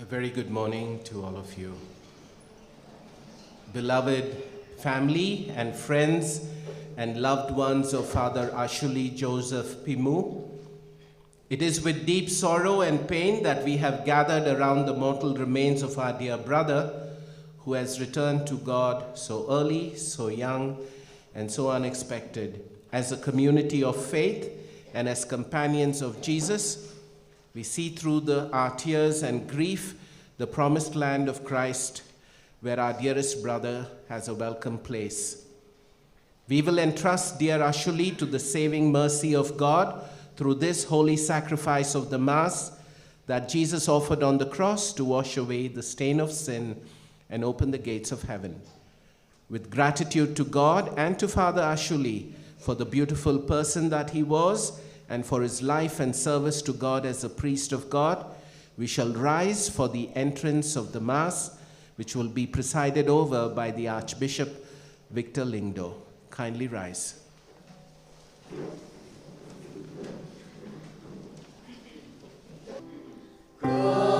A very good morning to all of you. Beloved family and friends and loved ones of Father Ashuli Joseph Phimu, it is with deep sorrow and pain that we have gathered around the mortal remains of our dear brother who has returned to God so early, so young, and so unexpected. As a community of faith and as companions of Jesus, we see through our tears and grief the promised land of Christ, where our dearest brother has a welcome place. We will entrust dear Ashuli to the saving mercy of God through this holy sacrifice of the Mass that Jesus offered on the cross to wash away the stain of sin and open the gates of heaven. With gratitude to God and to Father Ashuli for the beautiful person that he was and for his life and service to God as a priest of God, we shall rise for the entrance of the Mass, which will be presided over by the Archbishop Victor Lingdo. Kindly rise. Oh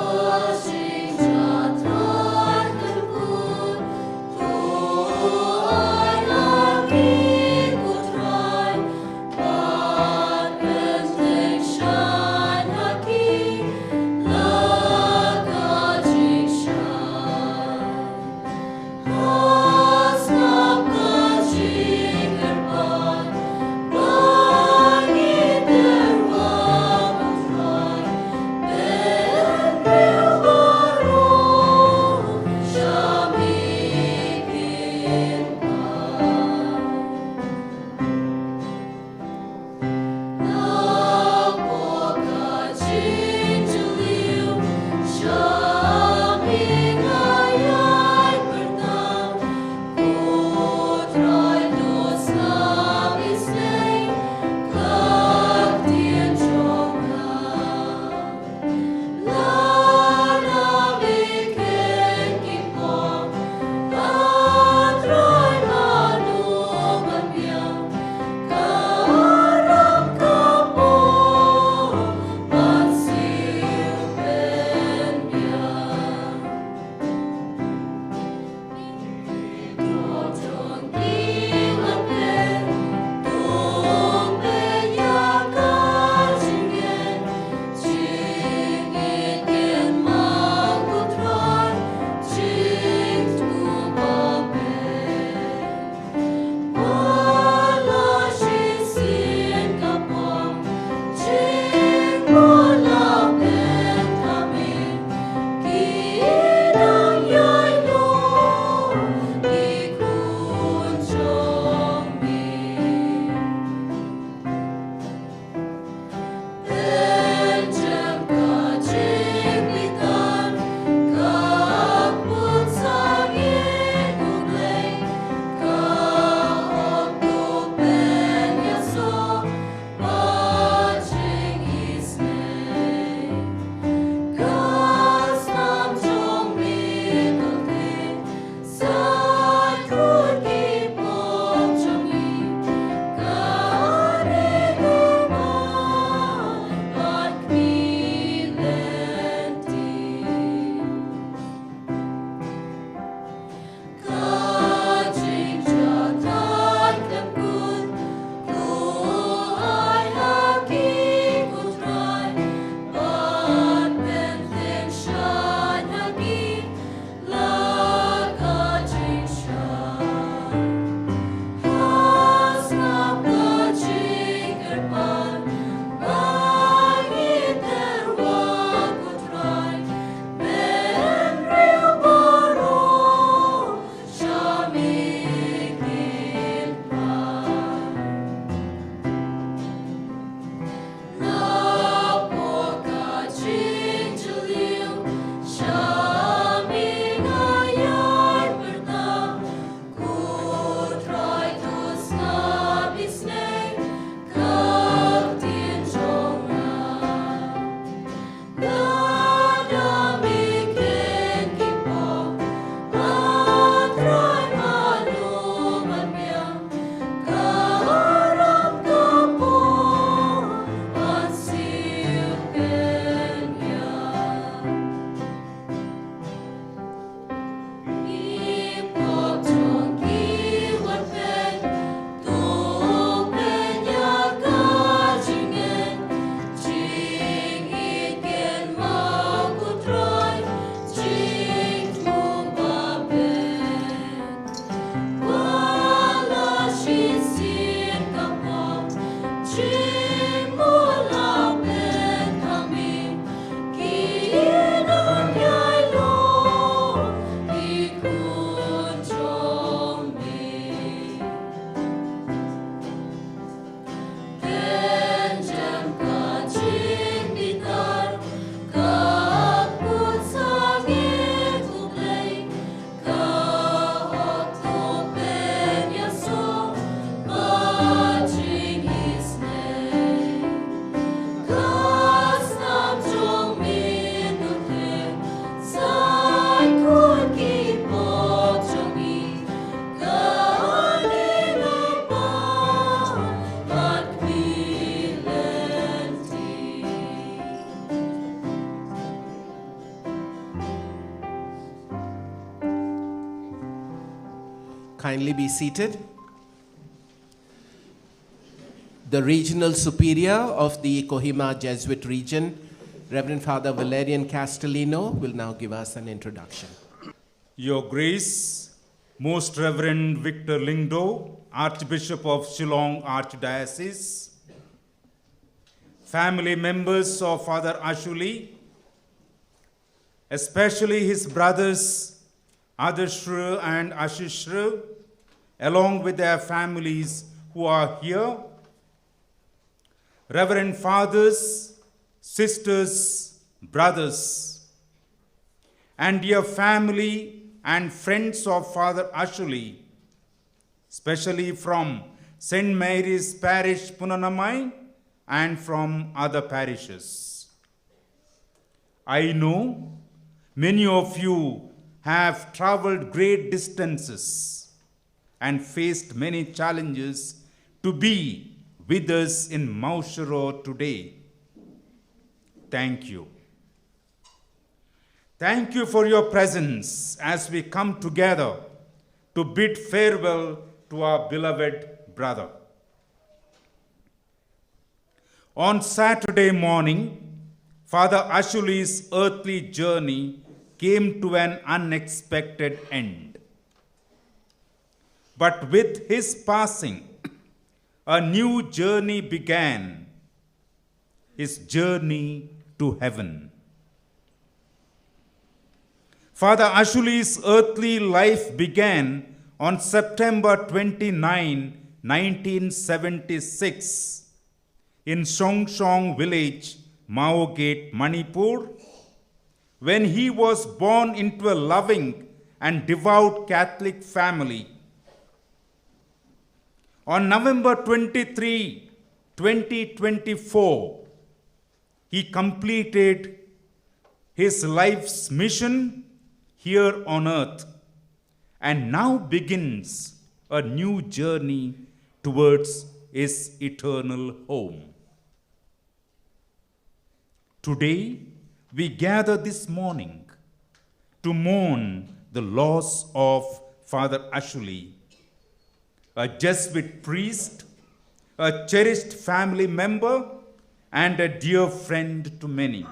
kindly be seated. The Regional Superior of the Kohima Jesuit region, Reverend Father Valerian Castellino, will now give us an introduction. Your Grace, Most Reverend Victor Lingdo, Archbishop of Shillong Archdiocese, family members of Father Ashuli, especially his brothers Adashru and Ashishru, along with their families who are here, Reverend Fathers, Sisters, Brothers, and dear family and friends of Father Ashuli, especially from St. Mary's Parish, Punanamai, and from other parishes. I know many of you have traveled great distances and faced many challenges to be with us in Maushiro today. Thank you. Thank you for your presence as we come together to bid farewell to our beloved brother. On Saturday morning, Father Ashuli's earthly journey came to an unexpected end. But with his passing, a new journey began, his journey to heaven. Father Ashuli's earthly life began on September 29, 1976, in Songshong village, Mao Gate, Manipur, when he was born into a loving and devout Catholic family. On November 23, 2024, he completed his life's mission here on earth and now begins a new journey towards his eternal home. Today, we gather this morning to mourn the loss of Father Ashuli, a Jesuit priest, a cherished family member, and a dear friend to many.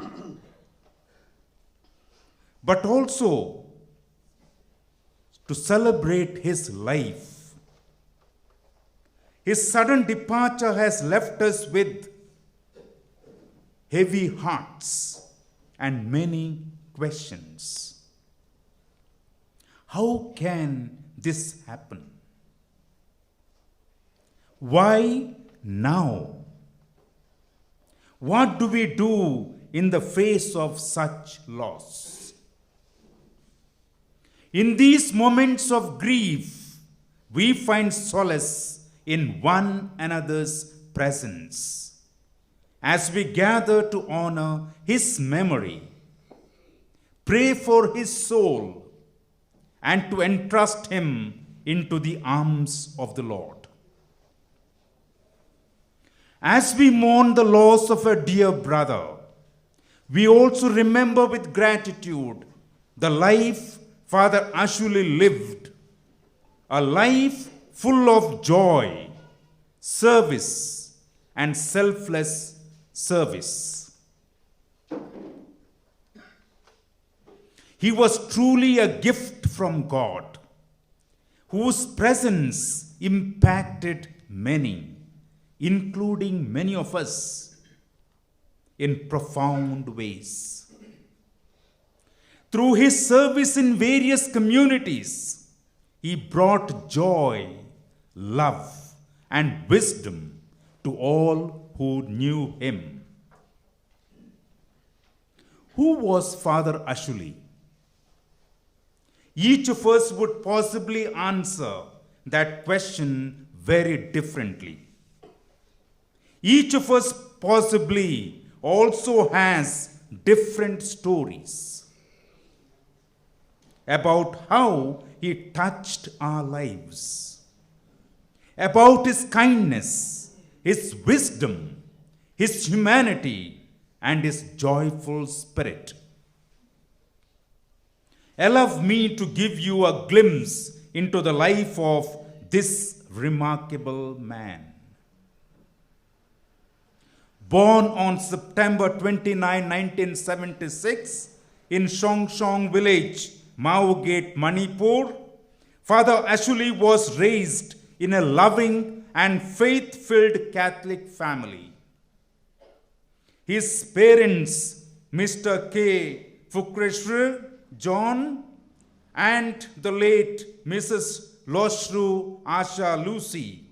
But also to celebrate his life. His sudden departure has left us with heavy hearts and many questions. How can this happen? Why now? What do we do in the face of such loss? In these moments of grief, we find solace in one another's presence as we gather to honor his memory, pray for his soul, and to entrust him into the arms of the Lord. As we mourn the loss of a dear brother, we also remember with gratitude the life Father Ashuli lived, a life full of joy, service, and selfless service. He was truly a gift from God, whose presence impacted many, including many of us, in profound ways. Through his service in various communities, he brought joy, love, and wisdom to all who knew him. Who was Father Ashuli? Each of us would possibly answer that question very differently. Each of us possibly also has different stories about how he touched our lives, about his kindness, his wisdom, his humanity, and his joyful spirit. Allow me to give you a glimpse into the life of this remarkable man. Born on September 29, 1976, in Shongshong village, Mao Gate, Manipur, Father Ashuli was raised in a loving and faith-filled Catholic family. His parents, Mr. K. Fukreshru John and the late Mrs. Loshru Asha Lucy,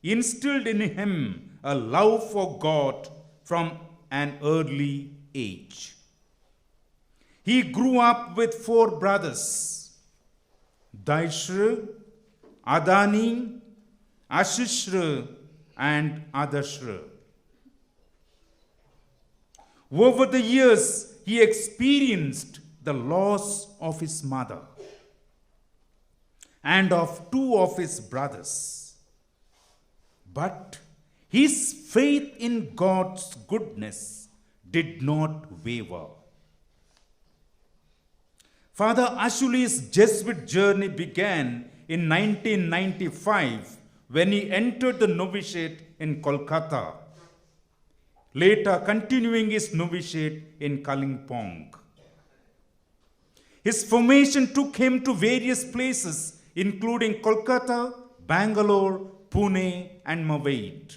instilled in him a love for God from an early age. He grew up with 4 brothers, Daishru, Adani, Ashishru, and Adashru. Over the years, he experienced the loss of his mother and of 2 of his brothers. But his faith in God's goodness did not waver. Father Ashuli's Jesuit journey began in 1995 when he entered the novitiate in Kolkata, later continuing his novitiate in Kalimpong. His formation took him to various places, including Kolkata, Bangalore, Pune, and Mawait.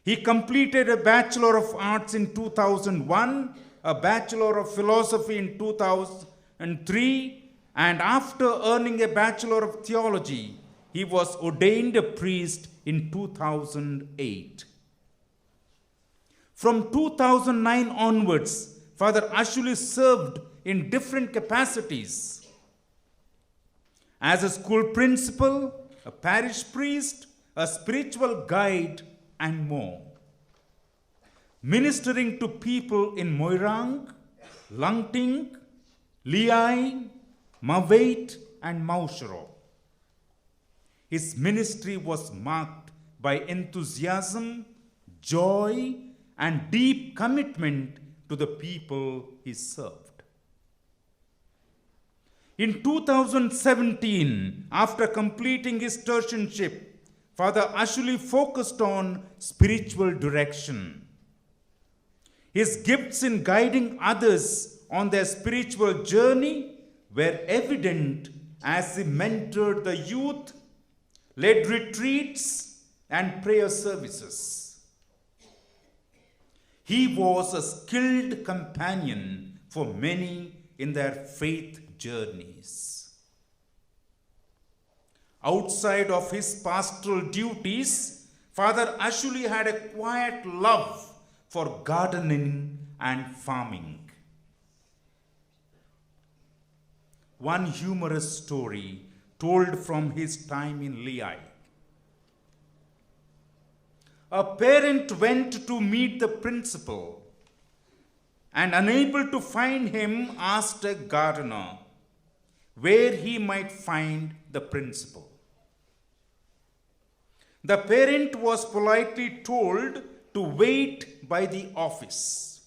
He completed a Bachelor of Arts in 2001, a Bachelor of Philosophy in 2003, and after earning a Bachelor of Theology, he was ordained a priest in 2008. From 2009 onwards, Father Ashuli served in different capacities as a school principal, a parish priest, a spiritual guide, and more. Ministering to people in Moirang, Langting, Liai, Mawait, and Mausharo. His ministry was marked by enthusiasm, joy, and deep commitment to the people he served. In 2017, after completing his tertianship, Father Ashuli focused on spiritual direction. His gifts in guiding others on their spiritual journey were evident as he mentored the youth, led retreats, and prayer services. He was a skilled companion for many in their faith journeys. Outside of his pastoral duties, Father Ashuli had a quiet love for gardening and farming. One humorous story told from his time in Liai. A parent went to meet the principal and, unable to find him, asked a gardener where he might find the principal. The parent was politely told to wait by the office.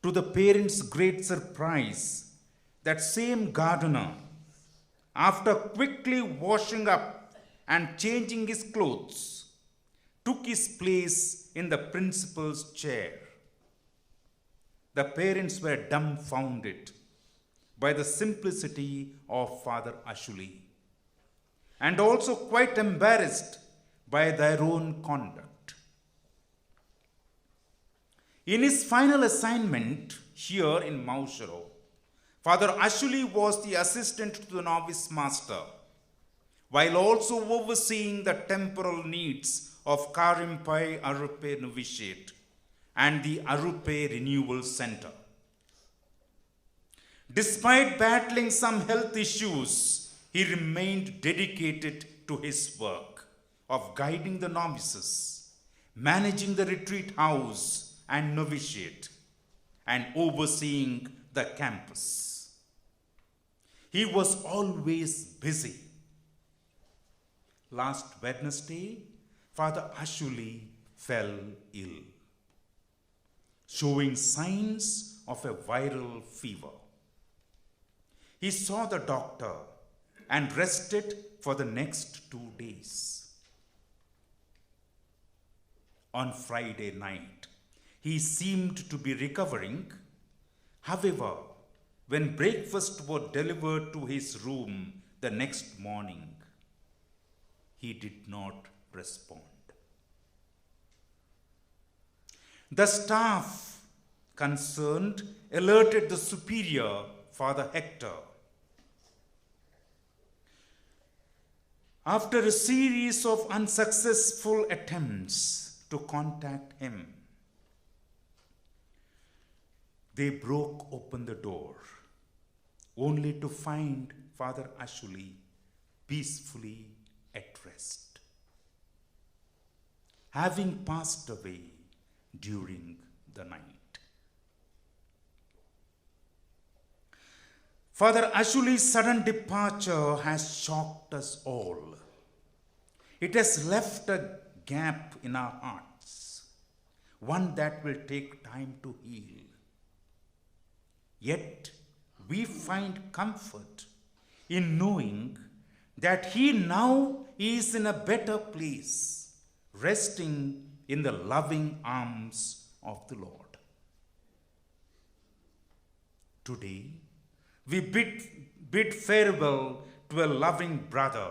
To the parent's great surprise, that same gardener, after quickly washing up and changing his clothes, took his place in the principal's chair. The parents were dumbfounded by the simplicity of Father Ashuli, and also quite embarrassed by their own conduct. In his final assignment here in Mausharo, Father Ashuli was the assistant to the novice master, while also overseeing the temporal needs of Karimpai Arupe Novitiate and the Arupe Renewal Center. Despite battling some health issues, he remained dedicated to his work of guiding the novices, managing the retreat house and novitiate, and overseeing the campus. He was always busy. Last Wednesday, Father Ashuli fell ill, showing signs of a viral fever. he saw the doctor and rested for the next 2 days. On Friday night, he seemed to be recovering. However, when breakfast was delivered to his room the next morning, he did not respond. The staff concerned alerted the superior, Father Hector. After a series of unsuccessful attempts to contact him, they broke open the door, only to find Father Ashuli peacefully at rest, having passed away during the night. Father Ashuli's sudden departure has shocked us all. It has left a gap in our hearts, one that will take time to heal. Yet, we find comfort in knowing that he now is in a better place, resting in the loving arms of the Lord. Today, we bid farewell to a loving brother,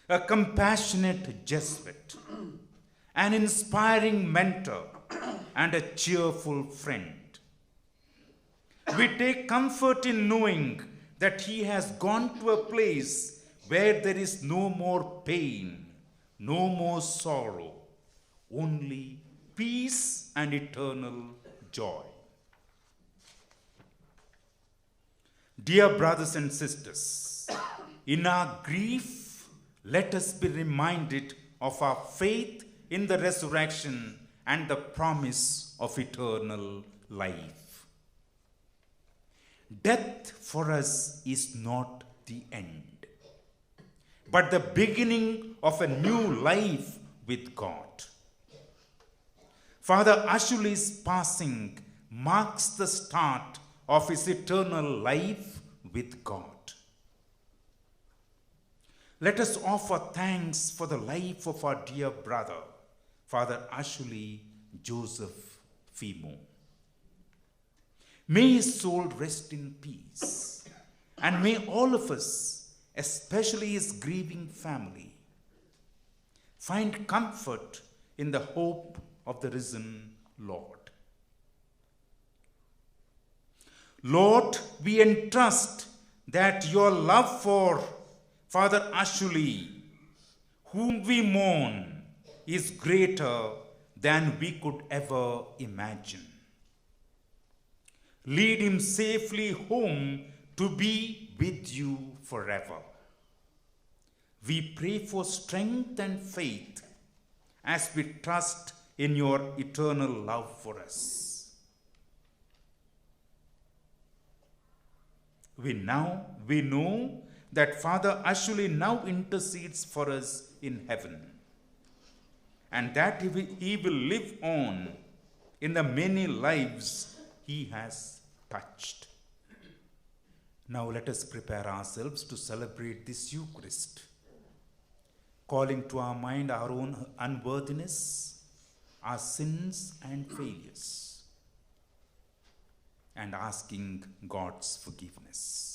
a compassionate Jesuit, an inspiring mentor, and a cheerful friend. We take comfort in knowing that he has gone to a place where there is no more pain, no more sorrow, only peace and eternal joy. Dear brothers and sisters, in our grief, let us be reminded of our faith in the resurrection and the promise of eternal life. Death for us is not the end, but the beginning of a new life with God. Father Ashuli's passing marks the start of his eternal life with God. Let us offer thanks for the life of our dear brother, Father Ashuli Joseph Phimu. May his soul rest in peace, and may all of us, especially his grieving family, find comfort in the hope of the risen Lord. Lord, we entrust that your love for Father Ashuli, whom we mourn, is greater than we could ever imagine. Lead him safely home to be with you forever. We pray for strength and faith as we trust in your eternal love for us. We know that Father Ashuli now intercedes for us in heaven, and that he will live on in the many lives he has touched. Now let us prepare ourselves to celebrate this Eucharist, calling to our mind our own unworthiness, our sins and failures, and asking God's forgiveness.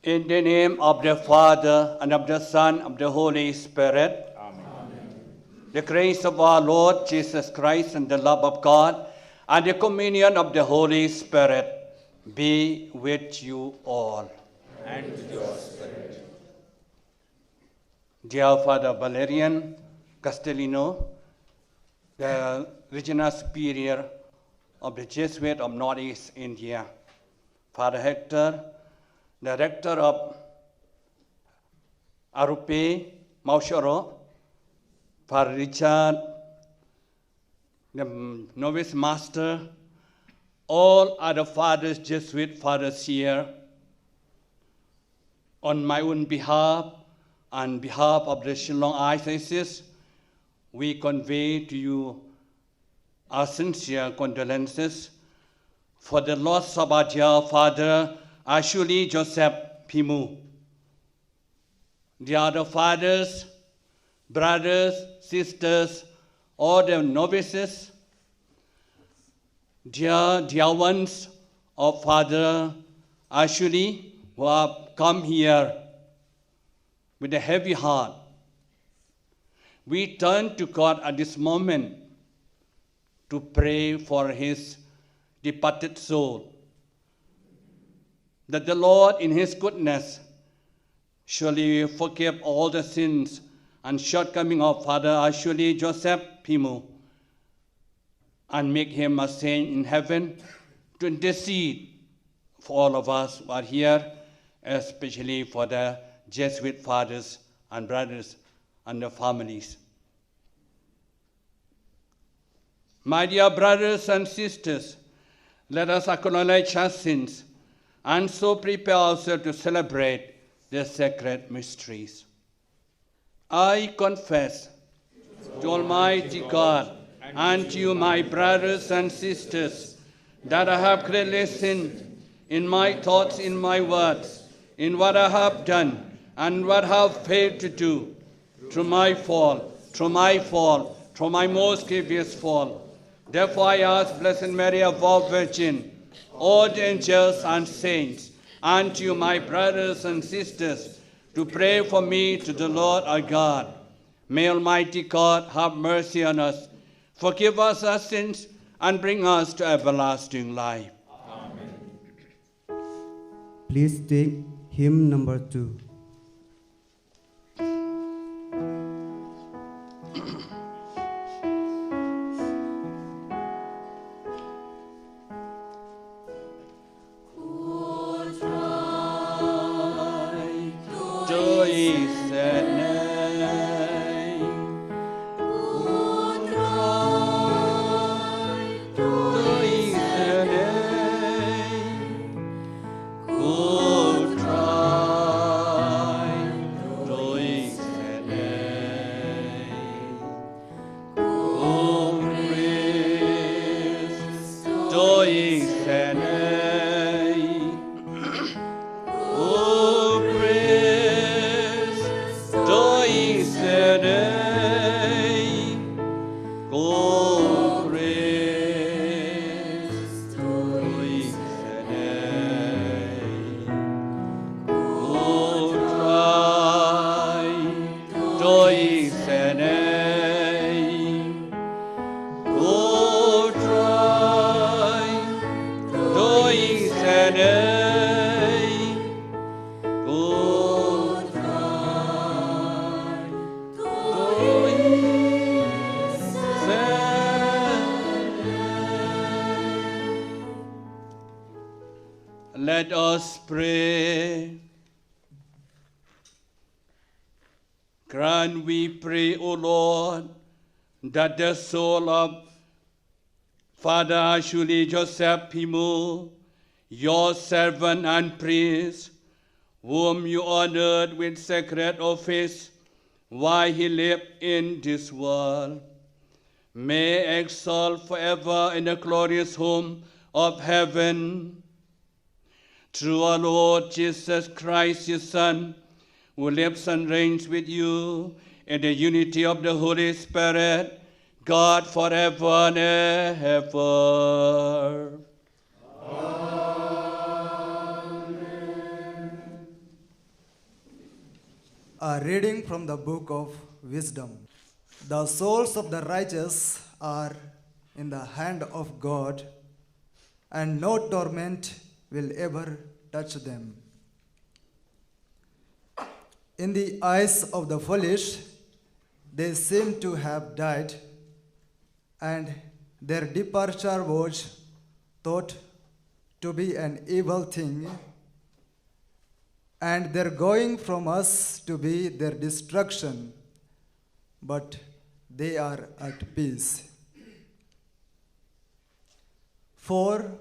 In the name of the Father, and of the Son, and of the Holy Spirit. Amen. The grace of our Lord Jesus Christ, and the love of God, and the communion of the Holy Spirit be with you all. And with your spirit. Dear Father Valerian Castellino, the Regional Superior of the Jesuit of Northeast India, Father Hector, the Rector of Arupe, Maushoro, Father Richard, the Novice Master, all other fathers, Jesuit fathers here, on my own behalf, on behalf of the Shillong Diocese, we convey to you our sincere condolences for the loss of our dear Father Ashuli Joseph Phimu. The other fathers, brothers, sisters, all the novices, dear ones of Father Ashuli who have come here with a heavy heart. We turn to God at this moment to pray for his departed soul, that the Lord in his goodness surely forgive all the sins and shortcomings of Father Ashuli Joseph Phimu and make him a saint in heaven to intercede for all of us who are here, especially for the Jesuit fathers and brothers and their families. My dear brothers and sisters, let us acknowledge our sins and so prepare ourselves to celebrate the sacred mysteries. I confess to Almighty God and to you, my brothers and sisters, that I have greatly sinned in my thoughts, in my words, in what I have done and what I have failed to do, through my most grievous fault. Therefore I ask Blessed Mary, above Virgin, all the angels and saints, and to you, my brothers and sisters, to pray for me to the Lord our God. May Almighty God have mercy on us, forgive us our sins, and bring us to everlasting life. Amen. Please take hymn number 2. Let us pray. Grant, we pray, O Lord, that the soul of Father Ashuli Joseph Phimu, your servant and priest, whom you honored with sacred office while he lived in this world, may exalt forever in the glorious home of heaven. Through our Lord Jesus Christ, his Son, who lives and reigns with you in the unity of the Holy Spirit, God forever and ever. A reading from the book of Wisdom. The souls of the righteous are in the hand of God, and no torment will ever touch them. In the eyes of the foolish, they seem to have died, and their departure was thought to be an evil thing, and their going from us to be their destruction, but they are at peace. For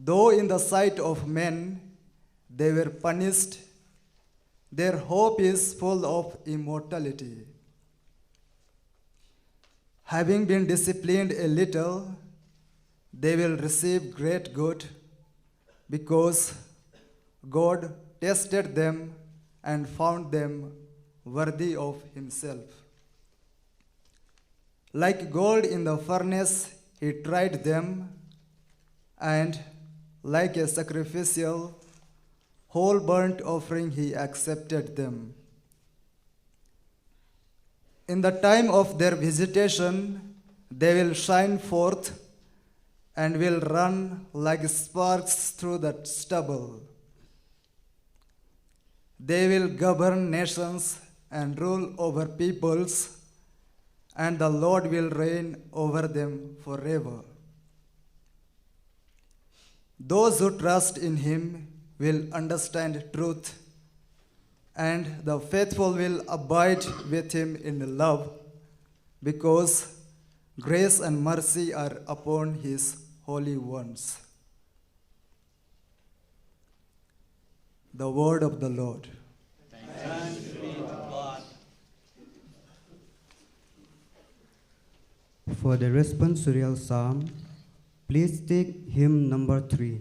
though in the sight of men they were punished, their hope is full of immortality. Having been disciplined a little, they will receive great good, because God tested them and found them worthy of himself. Like gold in the furnace, he tried them, and like a sacrificial, whole burnt offering, he accepted them. In the time of their visitation, they will shine forth and will run like sparks through the stubble. They will govern nations and rule over peoples, and the Lord will reign over them forever. Those who trust in him will understand truth, and the faithful will abide with him in love, because grace and mercy are upon his holy ones. The word of the Lord. Thanks be to God. For the responsorial psalm, please take hymn number 3.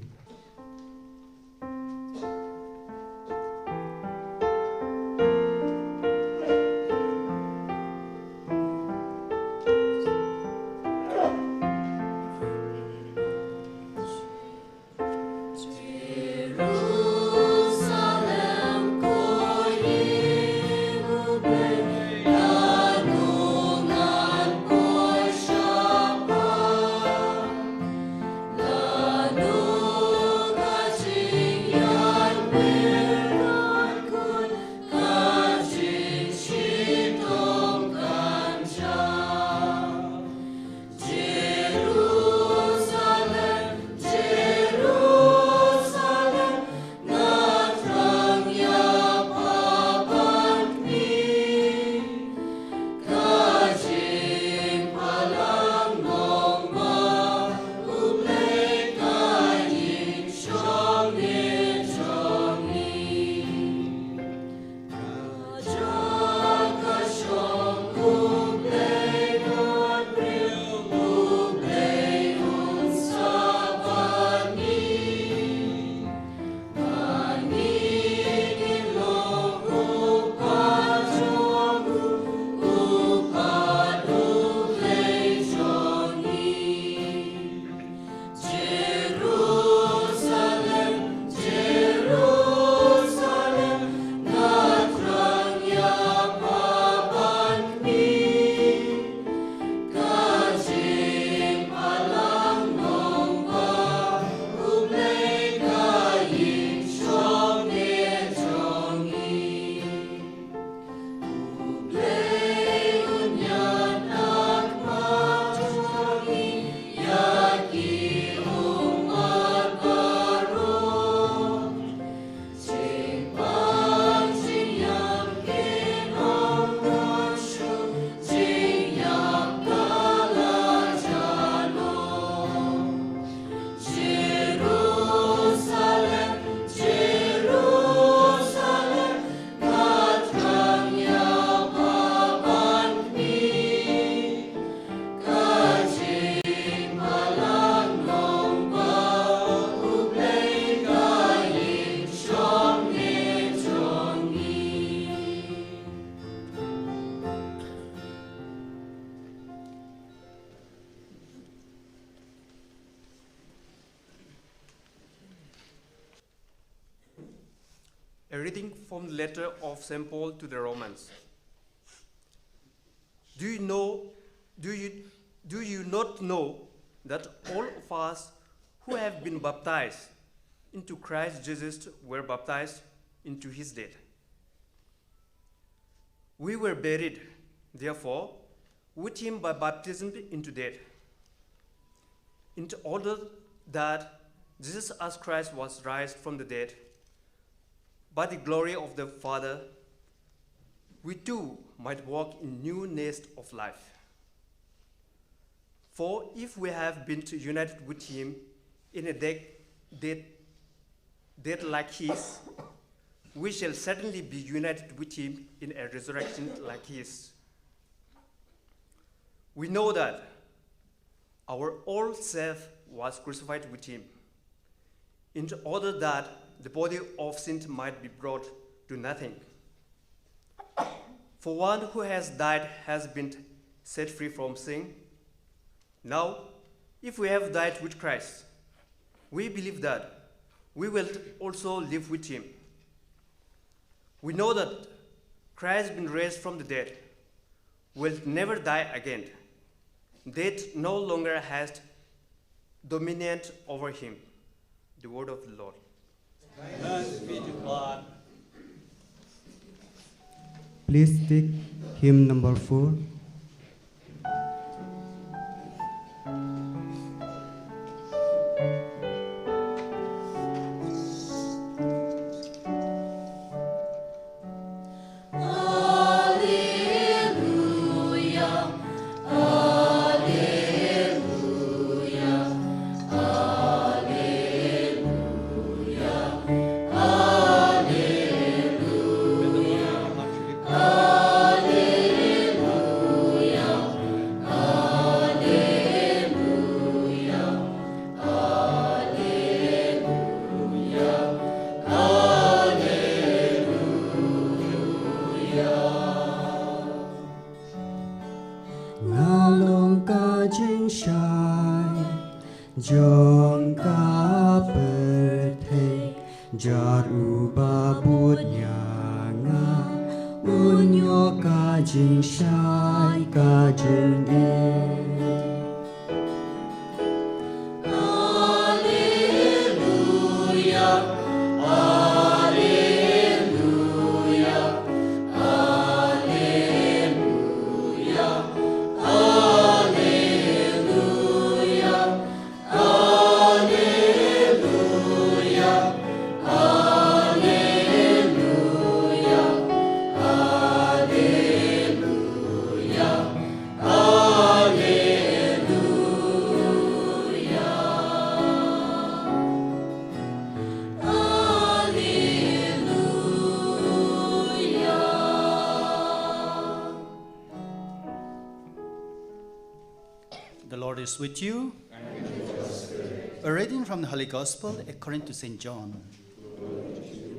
A reading from the letter of St. Paul to the Romans. Do you not know that all of us who have been baptized into Christ Jesus were baptized into his death? We were buried, therefore, with him by baptism into death, in order that Jesus as Christ was raised from the dead by the glory of the Father, we too might walk in newness of life. For if we have been united with him in a death like his, we shall certainly be united with him in a resurrection like his. We know that our old self was crucified with him, in order that the body of sin might be brought to nothing. For one who has died has been set free from sin. Now, if we have died with Christ, we believe that we will also live with him. We know that Christ has been raised from the dead, will never die again. Death no longer has dominion over him. The word of the Lord. Thanks be to God. Please take hymn number 4. Jong ka perthei jaruba budnya nga unyo ka jing shai ka jing The Lord is with you. And with your spirit. A reading from the Holy Gospel according to St. John.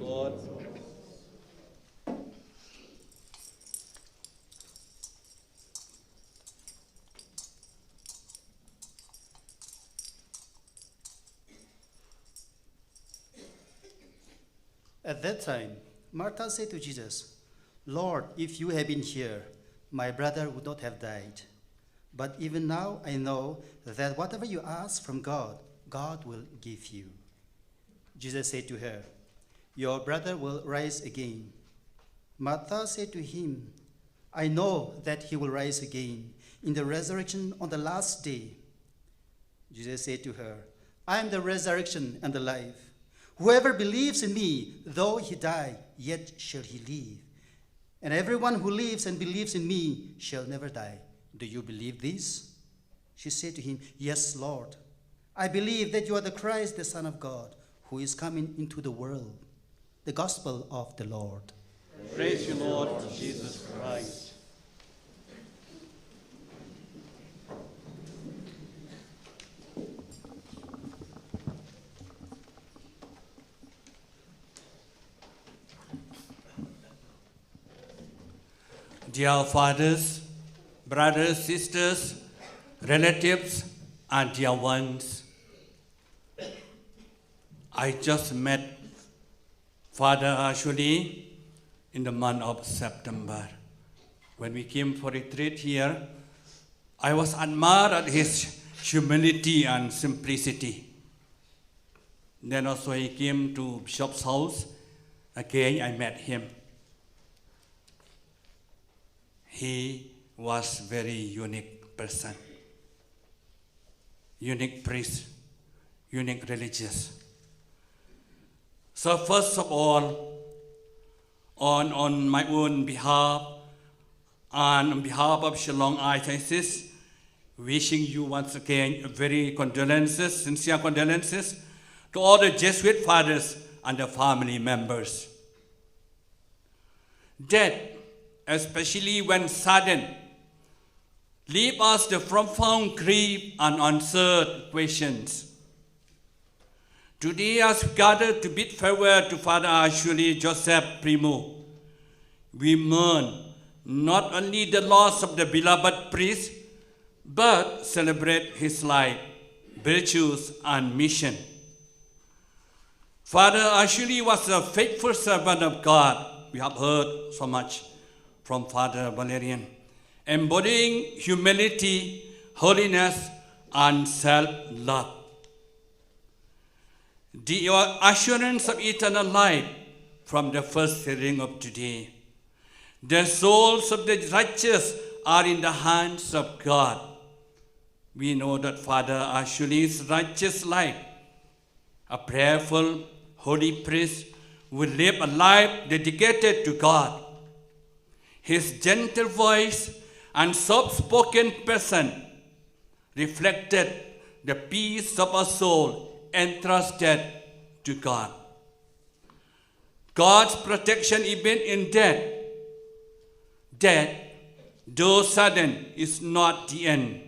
Lord. At that time, Martha said to Jesus, Lord, if you had been here, my brother would not have died. But even now I know that whatever you ask from God, God will give you. Jesus said to her, your brother will rise again. Martha said to him, I know that he will rise again in the resurrection on the last day. Jesus said to her, I am the resurrection and the life. Whoever believes in me, though he die, yet shall he live. And everyone who lives and believes in me shall never die. Do you believe this? She said to him, yes, Lord. I believe that you are the Christ, the Son of God, who is coming into the world. The Gospel of the Lord. Praise you, Lord Jesus Christ. Dear fathers, brothers, sisters, relatives, and dear ones, I just met Father Ashuli in the month of September. When we came for retreat here, I was admired at his humility and simplicity. Then also he came to Bishop's house. Again, I met him. He was very unique person, unique priest, unique religious. So first of all, on my own behalf and on behalf of Shillong Archdiocese, wishing you once again very condolences, sincere condolences to all the Jesuit fathers and the family members. Death, especially when sudden, leave us the profound grief and answered questions. Today, as we gather to bid farewell to Father Ashuli Joseph Phimu, we mourn not only the loss of the beloved priest, but celebrate his life, virtues, and mission. Father Ashuli was a faithful servant of God. We have heard so much from Father Valerian, embodying humility, holiness, and self-love. The assurance of eternal life from the first hearing of today. The souls of the righteous are in the hands of God. We know that Father Ashuli's righteous life, a prayerful, holy priest, will live a life dedicated to God. His gentle voice and soft-spoken person reflected the peace of a soul entrusted to God. God's protection even in death. Death, though sudden, is not the end.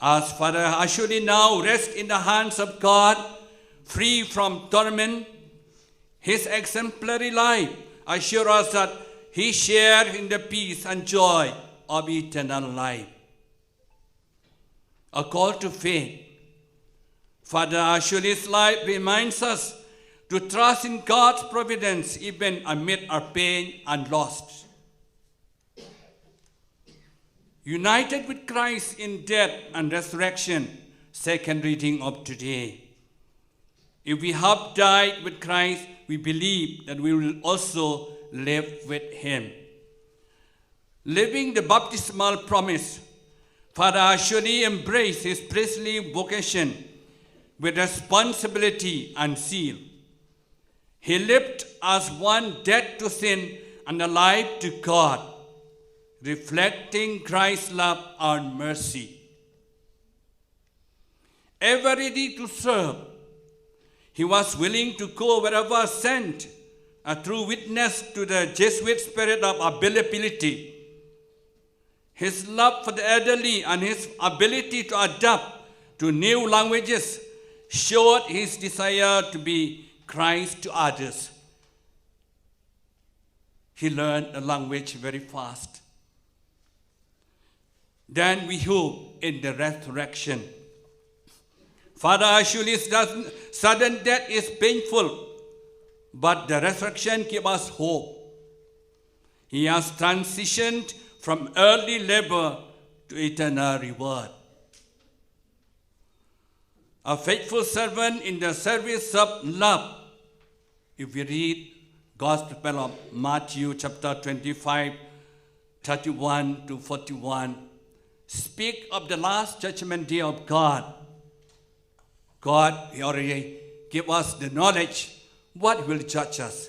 As Father Ashuli now rests in the hands of God, free from torment, his exemplary life assures us that he shared in the peace and joy of eternal life. A call to faith. Father Ashuli's life reminds us to trust in God's providence even amid our pain and loss. United with Christ in death and resurrection, second reading of today. If we have died with Christ, we believe that we will also live with him. Living the baptismal promise, Father Ashuli embraced his priestly vocation with responsibility and zeal. He lived as one dead to sin and alive to God, reflecting Christ's love and mercy. Ever ready to serve, he was willing to go wherever sent, a true witness to the Jesuit spirit of availability. His love for the elderly and his ability to adapt to new languages showed his desire to be Christ to others. He learned the language very fast. Then we hope in the resurrection. Father Ashuli's sudden death is painful, but the resurrection gives us hope. He has transitioned from earthly labor to eternal reward. A faithful servant in the service of love. If we read Gospel of Matthew chapter 25, 31 to 41, speak of the last judgment day of God. God, he already gave us the knowledge what will judge us.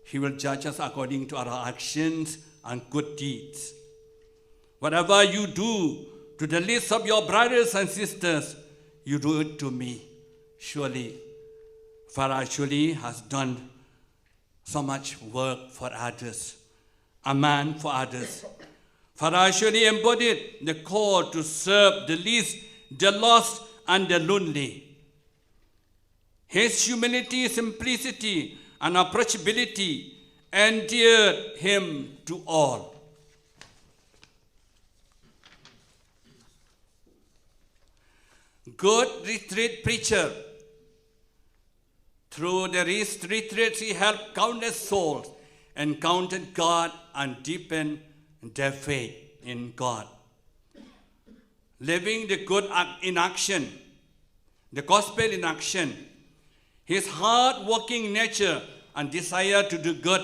He will judge us according to our actions and good deeds. Whatever you do to the least of your brothers and sisters, you do it to me. Surely, Father Ashuli has done so much work for others, a man for others. Father Ashuli embodied the call to serve the least, the lost, and the lonely. His humility, simplicity, and approachability endeared him to all. Good retreat preacher. Through the retreats, he helped countless souls encountered God and deepened their faith in God. Living the good in action, the gospel in action, his hard-working nature and desire to do good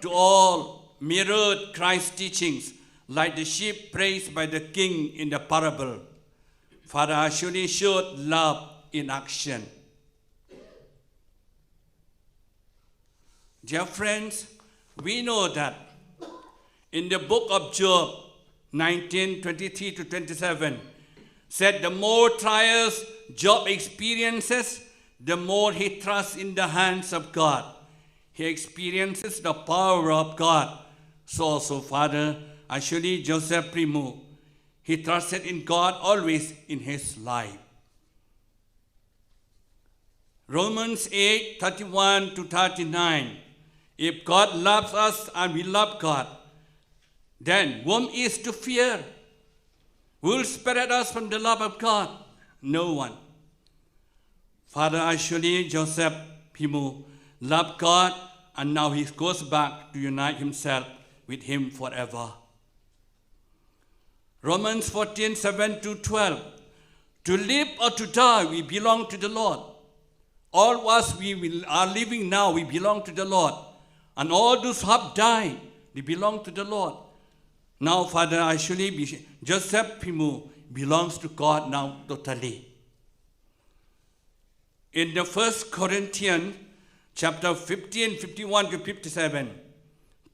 to all mirrored Christ's teachings like the sheep praised by the king in the parable. Father Ashuli showed love in action. Dear friends, we know that in the book of Job 19:23 to 27, said the more trials Job experiences, the more he trusts in the hands of God. He experiences the power of God. So also Father Ashuli Joseph Phimu, he trusted in God always in his life. Romans 8, 31 to 39. If God loves us and we love God, then whom is to fear? Who will separate us from the love of God? No one. Father Ashuli Joseph Phimu loved God, and now he goes back to unite himself with him forever. Romans 14, 7 to 12. To live or to die, we belong to the Lord. All of us are living now, we belong to the Lord. And all those who have died, they belong to the Lord. Now Father Ashuli Joseph Phimu belongs to God now totally. In the 1 Corinthians chapter 15, 51 to 57,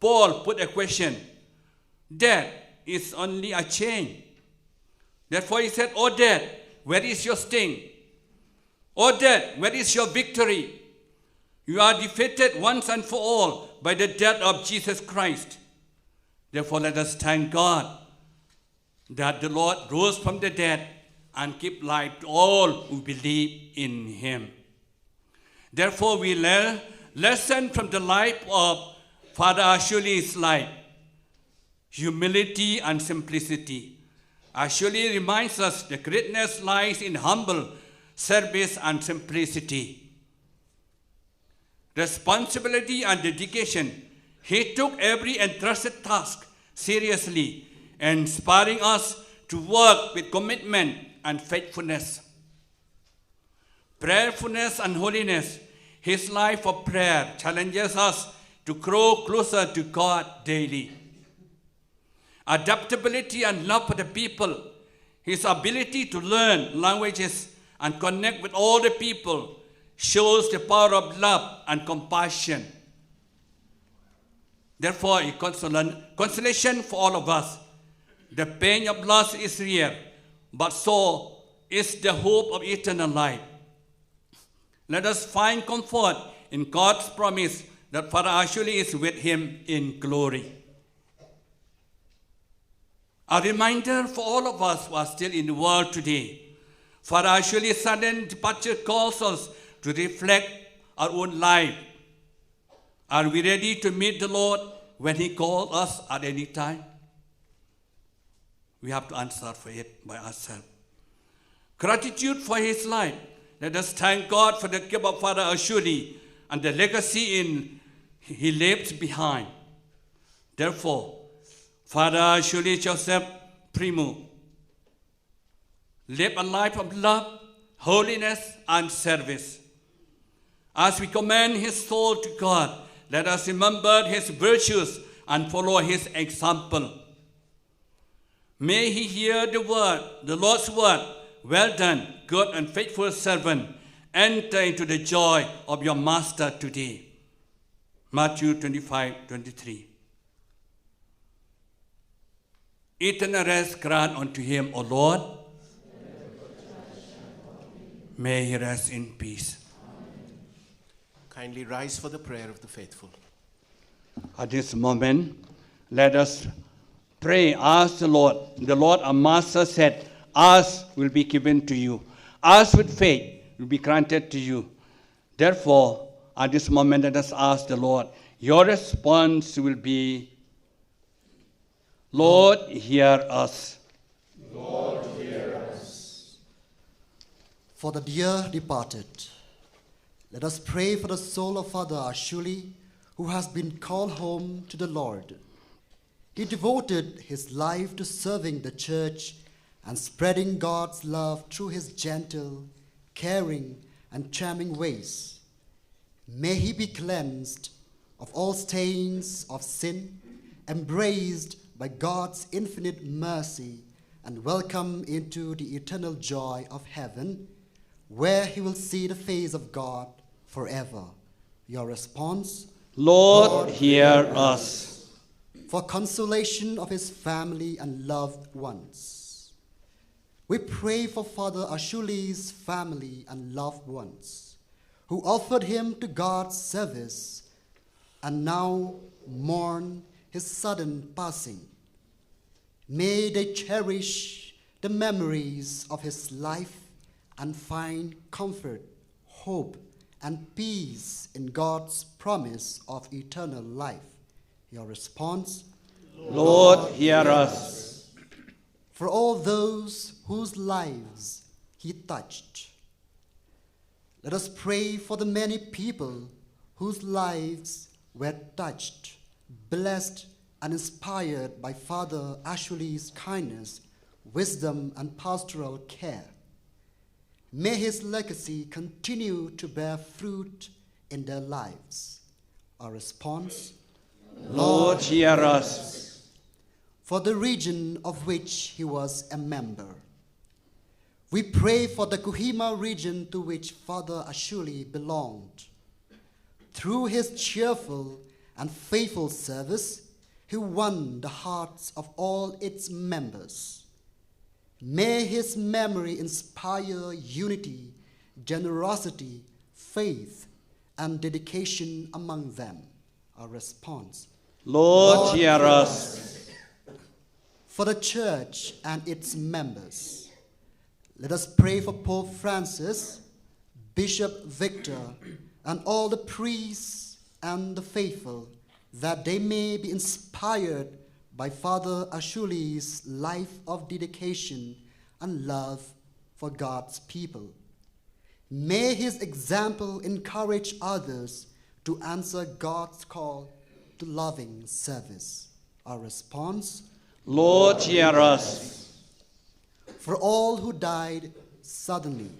Paul put a question. Death is only a chain. Therefore he said, "O death, where is your sting? O death, where is your victory? You are defeated once and for all by the death of Jesus Christ." Therefore let us thank God that the Lord rose from the dead and give life to all who believe in him. Therefore we lesson from the life of Father Ashuli's life, humility and simplicity. Ashuli reminds us the greatness lies in humble service and simplicity. Responsibility and dedication. He took every entrusted task seriously, inspiring us to work with commitment and faithfulness. Prayerfulness and holiness. His life of prayer challenges us to grow closer to God daily. Adaptability and love for the people. His ability to learn languages and connect with all the people shows the power of love and compassion. Therefore, a consolation for all of us. The pain of loss is real, but so is the hope of eternal life. Let us find comfort in God's promise that Father Ashuli is with him in glory. A reminder for all of us who are still in the world today. Father Ashuli's sudden departure calls us to reflect our own life. Are we ready to meet the Lord when he calls us at any time? We have to answer for it by ourselves. Gratitude for his life. Let us thank God for the gift of Father Ashuli and the legacy he left behind. Therefore, Father Ashuli Joseph Phimu lived a life of love, holiness, and service. As we commend his soul to God, let us remember his virtues and follow his example. May he hear the Lord's word, "Well done, good and faithful servant. Enter into the joy of your master today." Matthew 25:23. Eternal rest grant unto him, O Lord. May he rest in peace. Kindly rise for the prayer of the faithful. At this moment, let us pray, ask the Lord. The Lord our Master said, "Ask will be given to you. Ask with faith will be granted to you." Therefore, at this moment, let us ask the Lord. Your response will be, "Lord, hear us." Lord, hear us. For the dear departed, let us pray for the soul of Father Ashuli, who has been called home to the Lord. He devoted his life to serving the church and spreading God's love through his gentle, caring, and charming ways. May he be cleansed of all stains of sin, embraced by God's infinite mercy, and welcomed into the eternal joy of heaven, where he will see the face of God forever. Your response? Lord, hear us. For consolation of his family and loved ones, we pray for Father Ashuli's family and loved ones, who offered him to God's service and now mourn his sudden passing. May they cherish the memories of his life and find comfort, hope, and peace in God's promise of eternal life. Your response? Lord, hear us. For all those whose lives he touched. Let us pray for the many people whose lives were touched, blessed, and inspired by Father Ashuli's kindness, wisdom, and pastoral care. May his legacy continue to bear fruit in their lives. Our response? Lord, hear us. For the region of which he was a member. We pray for the Kohima region to which Father Ashuli belonged. Through his cheerful and faithful service, he won the hearts of all its members. May his memory inspire unity, generosity, faith, and dedication among them. Our response? Lord, hear us. For the church and its members, let us pray for Pope Francis, Bishop Victor, and all the priests and the faithful, that they may be inspired by Father Ashuli's life of dedication and love for God's people. May his example encourage others to answer God's call to loving service. Our response? Lord, hear us. For all who died suddenly,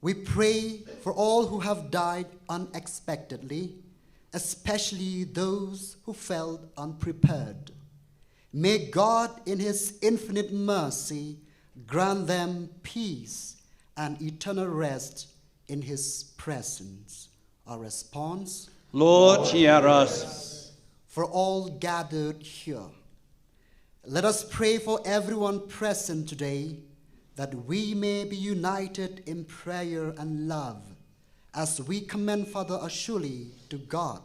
we pray for all who have died unexpectedly, especially those who felt unprepared. May God, in his infinite mercy, grant them peace and eternal rest in his presence. Our response? Lord, hear us. For all gathered here, let us pray for everyone present today, that we may be united in prayer and love as we commend Father Ashuli to God.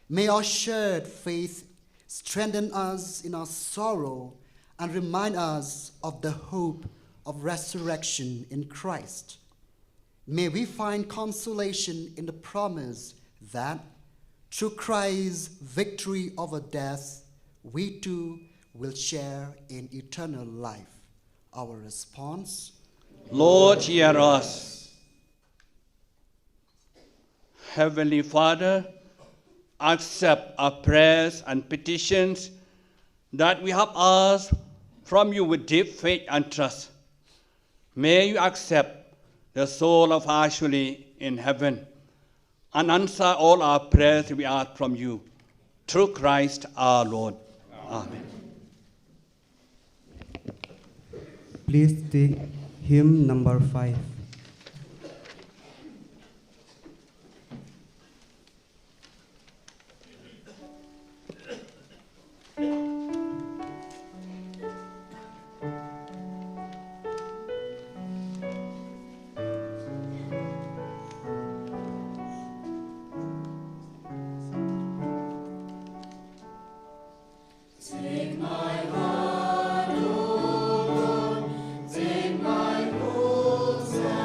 May our shared faith strengthen us in our sorrow and remind us of the hope of resurrection in Christ. May we find consolation in the promise that through Christ's victory over death, we too will share in eternal life. Our response? Lord, hear us. Heavenly Father, accept our prayers and petitions that we have asked from you with deep faith and trust. May you accept the soul of Ashuli in heaven and answer all our prayers we ask from you. Through Christ our Lord. Amen. Please take hymn number 5. Take my heart, O Lord, take my whole self.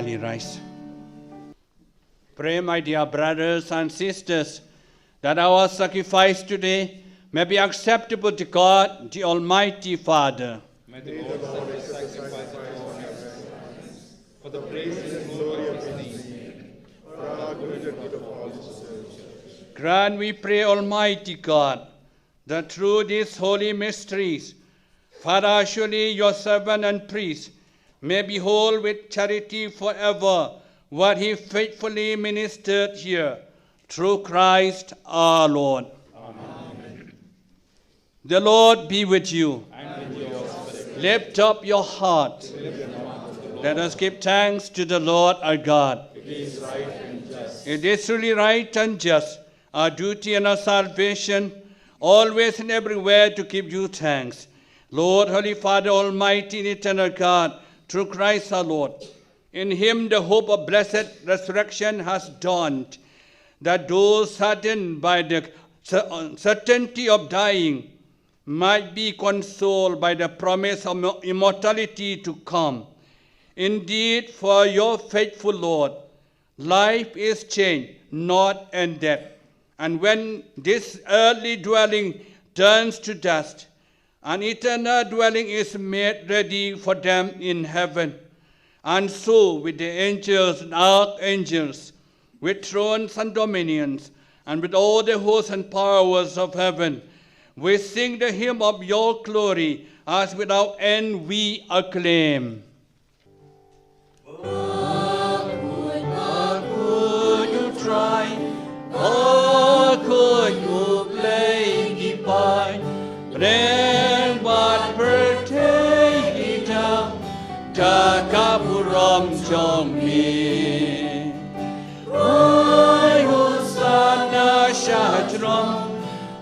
rally rise. Pray, my dear brothers and sisters, that our sacrifice today may be acceptable to God, the Almighty Father. May the Lord accept sacrifice for the praise and glory of His name, for our good and good of all His church. Grant, we pray, Almighty God, that through these holy mysteries, Father Ashuli, your servant and priest, may behold with charity forever what he faithfully ministered here, through Christ our Lord. Amen. The Lord be with you. And with your spirit. Lift up your heart. Let us give thanks to the Lord our God. It is right and just. It is truly right and just, our duty and our salvation, always and everywhere to give you thanks. Lord, Holy Father, Almighty and eternal God, through Christ our Lord. In him the hope of blessed resurrection has dawned, that those saddened by the certainty of dying might be consoled by the promise of immortality to come. Indeed, for your faithful Lord, life is changed, not ended. And when this earthly dwelling turns to dust, an eternal dwelling is made ready for them in heaven. And so with the angels and archangels, with thrones and dominions, and with all the hosts and powers of heaven, we sing the hymn of your glory, as without end we acclaim. What could you try? What could you play divine? Then but partake it out, Khuborjylla jong. Why Hosanna Shatram?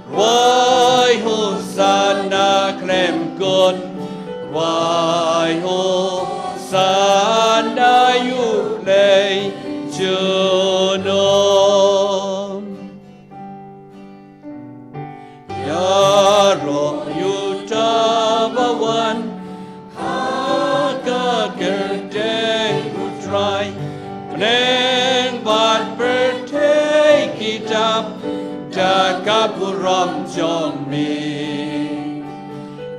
Why Hosanna Clem good? Why Hosanna you play Juno? Yaro you tabawan, Haka gerden you try, Plen but partake it up, Khuborjylla jong.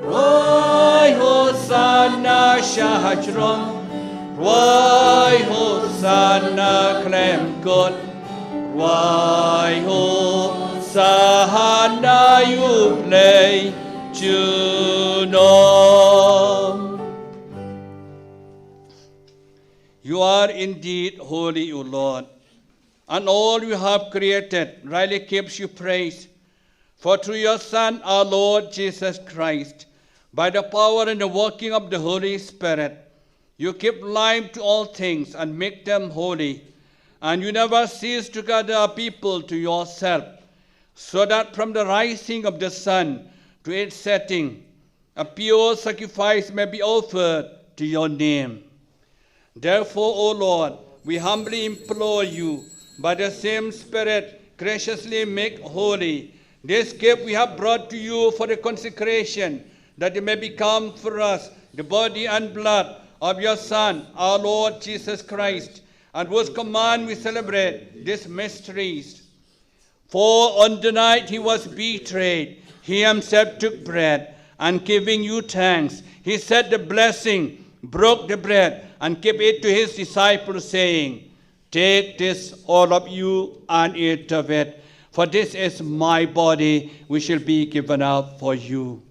Why Hosanna Shahajram? Why Hosanna Clem good? Why Hosanna you play Juno? You are indeed holy, O Lord, and all you have created rightly keeps you praise. For through your Son, our Lord Jesus Christ, by the power and the working of the Holy Spirit, you keep life to all things and make them holy. And you never cease to gather a people to yourself, so that from the rising of the sun to its setting, a pure sacrifice may be offered to your name. Therefore, O Lord, we humbly implore you, by the same Spirit, graciously make holy this gift we have brought to you for the consecration, that it may become for us the body and blood of your Son, our Lord Jesus Christ, and whose command we celebrate these mysteries. For on the night he was betrayed, he himself took bread, and giving you thanks, he said the blessing, broke the bread, and gave it to his disciples, saying, Take this, all of you, and eat of it, for this is my body, which shall be given up for you.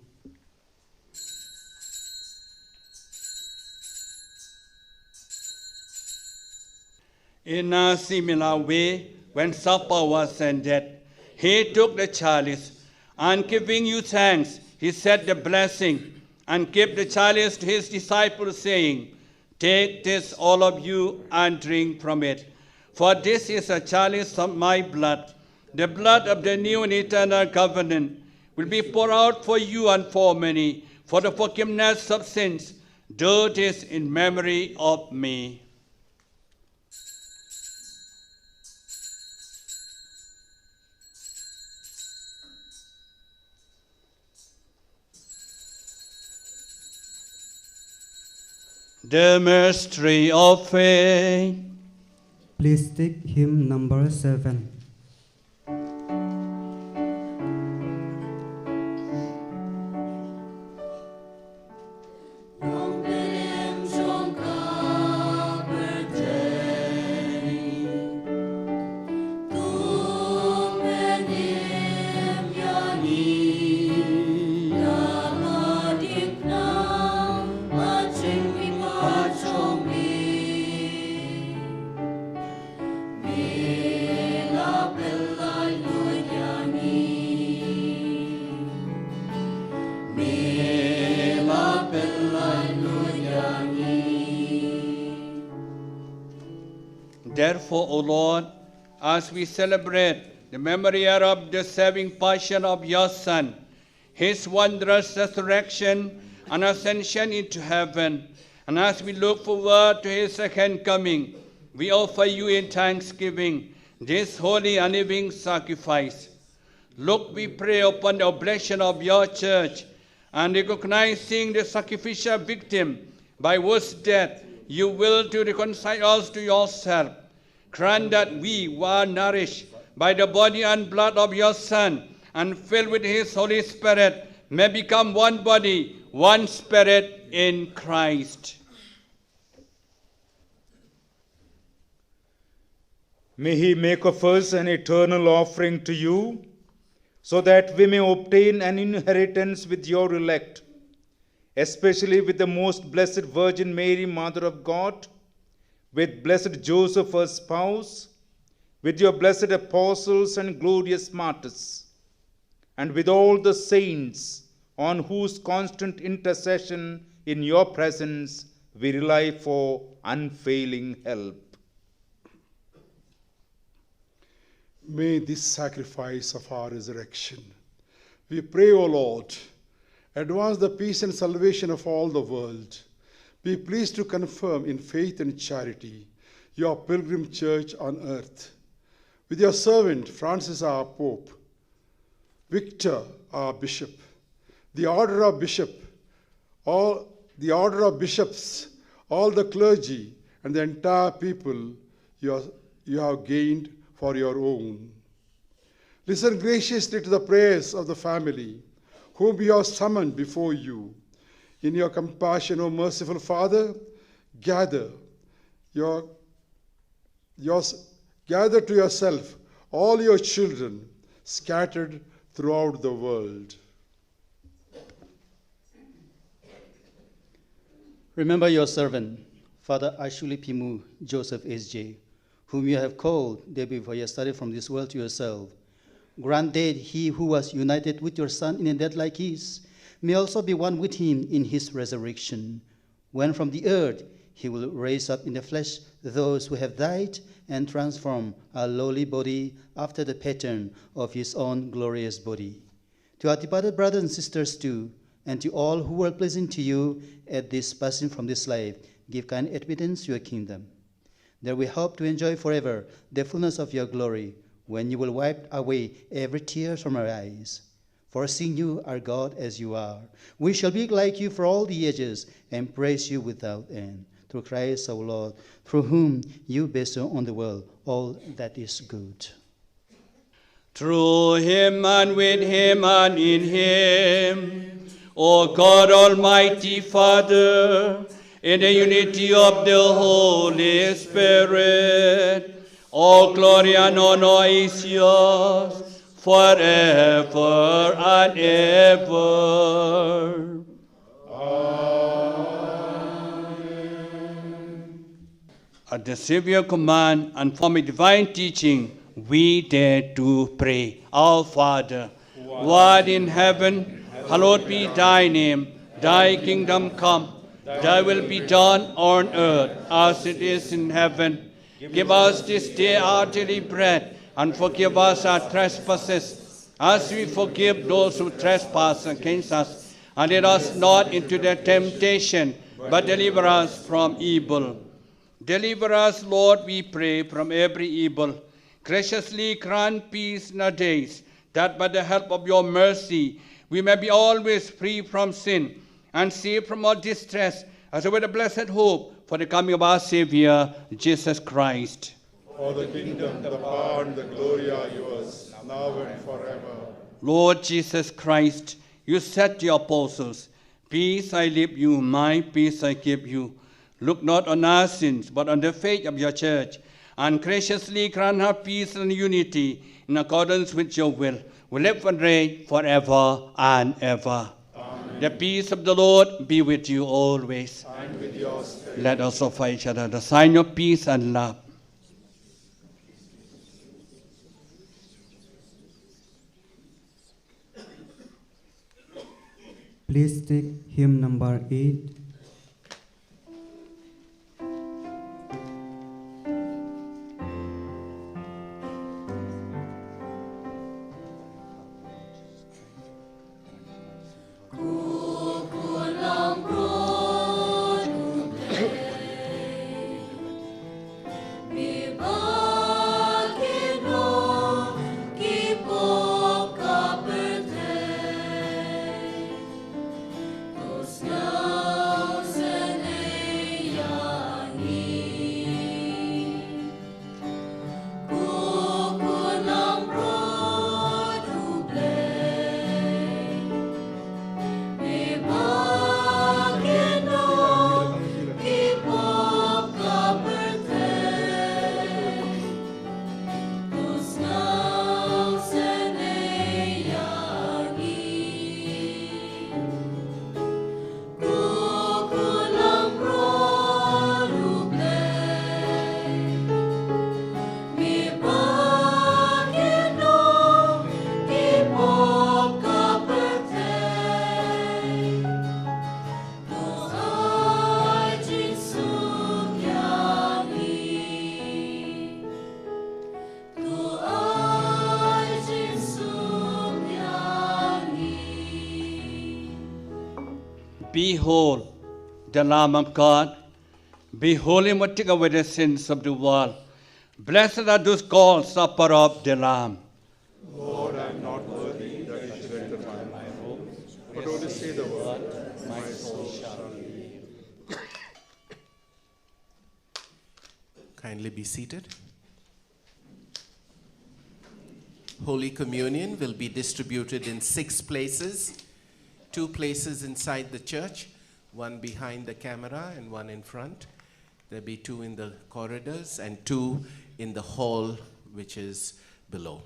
In a similar way, when supper was ended, he took the chalice, and giving you thanks, he said the blessing, and gave the chalice to his disciples, saying, Take this, all of you, and drink from it. For this is a chalice of my blood, the blood of the new and eternal covenant, will be poured out for you and for many, for the forgiveness of sins. Do this in memory of me. The mystery of faith. Please take hymn number 7. Therefore, O Lord, as we celebrate the memory of the saving passion of your Son, his wondrous resurrection and ascension into heaven, and as we look forward to his second coming, we offer you in thanksgiving this holy and living sacrifice. Look, we pray, upon the oblation of your church, and recognizing the sacrificial victim by whose death you will to reconcile us to yourself. Grant that we who are nourished by the body and blood of your Son and filled with his Holy Spirit may become one body, one spirit in Christ. May he make of us an eternal offering to you, so that we may obtain an inheritance with your elect, especially with the most blessed Virgin Mary, Mother of God, with blessed Joseph, her spouse, with your blessed apostles and glorious martyrs, and with all the saints on whose constant intercession in your presence we rely for unfailing help. May this sacrifice of our resurrection, we pray, O Lord, advance the peace and salvation of all the world. Be pleased to confirm in faith and charity your pilgrim church on earth. With your servant Francis our Pope, Victor our Bishop, the order of bishops, all the clergy, and the entire people you have gained for your own. Listen graciously to the prayers of the family whom you have summoned before you. In your compassion, O merciful Father, gather to yourself all your children scattered throughout the world. Remember your servant, Father Ashuli Phimu, Joseph S.J., whom you have called day before yesterday from this world to yourself. Grant that he who was united with your Son in a death like his may also be one with him in his resurrection, when from the earth he will raise up in the flesh those who have died and transform our lowly body after the pattern of his own glorious body. To our departed brothers and sisters too, and to all who were pleasing to you at this passing from this life, give kind admittance to your kingdom. There we hope to enjoy forever the fullness of your glory, when you will wipe away every tear from our eyes. For seeing you, our God, as you are, we shall be like you for all the ages and praise you without end. Through Christ our Lord, through whom you bestow on the world all that is good. Through him and with him and in him, O God Almighty Father, in the unity of the Holy Spirit, all glory and honor is yours, forever and ever. Amen. At the Savior's command and from a divine teaching, we dare to pray. Our Father, who art in heaven, hallowed be thy name. Thy kingdom come, thy will be done on earth as it is in heaven. Give us this day our daily bread, and forgive us our trespasses, as we forgive those who trespass against us. And lead us not into the temptation, but deliver us from evil. Deliver us, Lord, we pray, from every evil. Graciously grant peace in our days, that by the help of your mercy we may be always free from sin, and safe from all distress, as with a blessed hope for the coming of our Savior, Jesus Christ. For the kingdom, the power, and the glory are yours, now and forever. Lord Jesus Christ, you said to your apostles, "Peace I leave you, my peace I give you. Look not on our sins, but on the faith of your church, and graciously grant her peace and unity in accordance with your will. We live and reign forever and ever." Amen. The peace of the Lord be with you always. And with your spirit. Let us offer each other the sign of peace and love. Please take hymn number 8. Behold, the Lamb of God. Behold him who take away the sins of the world. Blessed are those called supper of the Lamb. Lord, I am not worthy that you should enter my home, but only say the word, my soul shall live. Kindly be seated. Holy Communion will be distributed in 6 places. 2 places inside the church, 1 behind the camera and 1 in front. There'll be 2 in the corridors and 2 in the hall, which is below.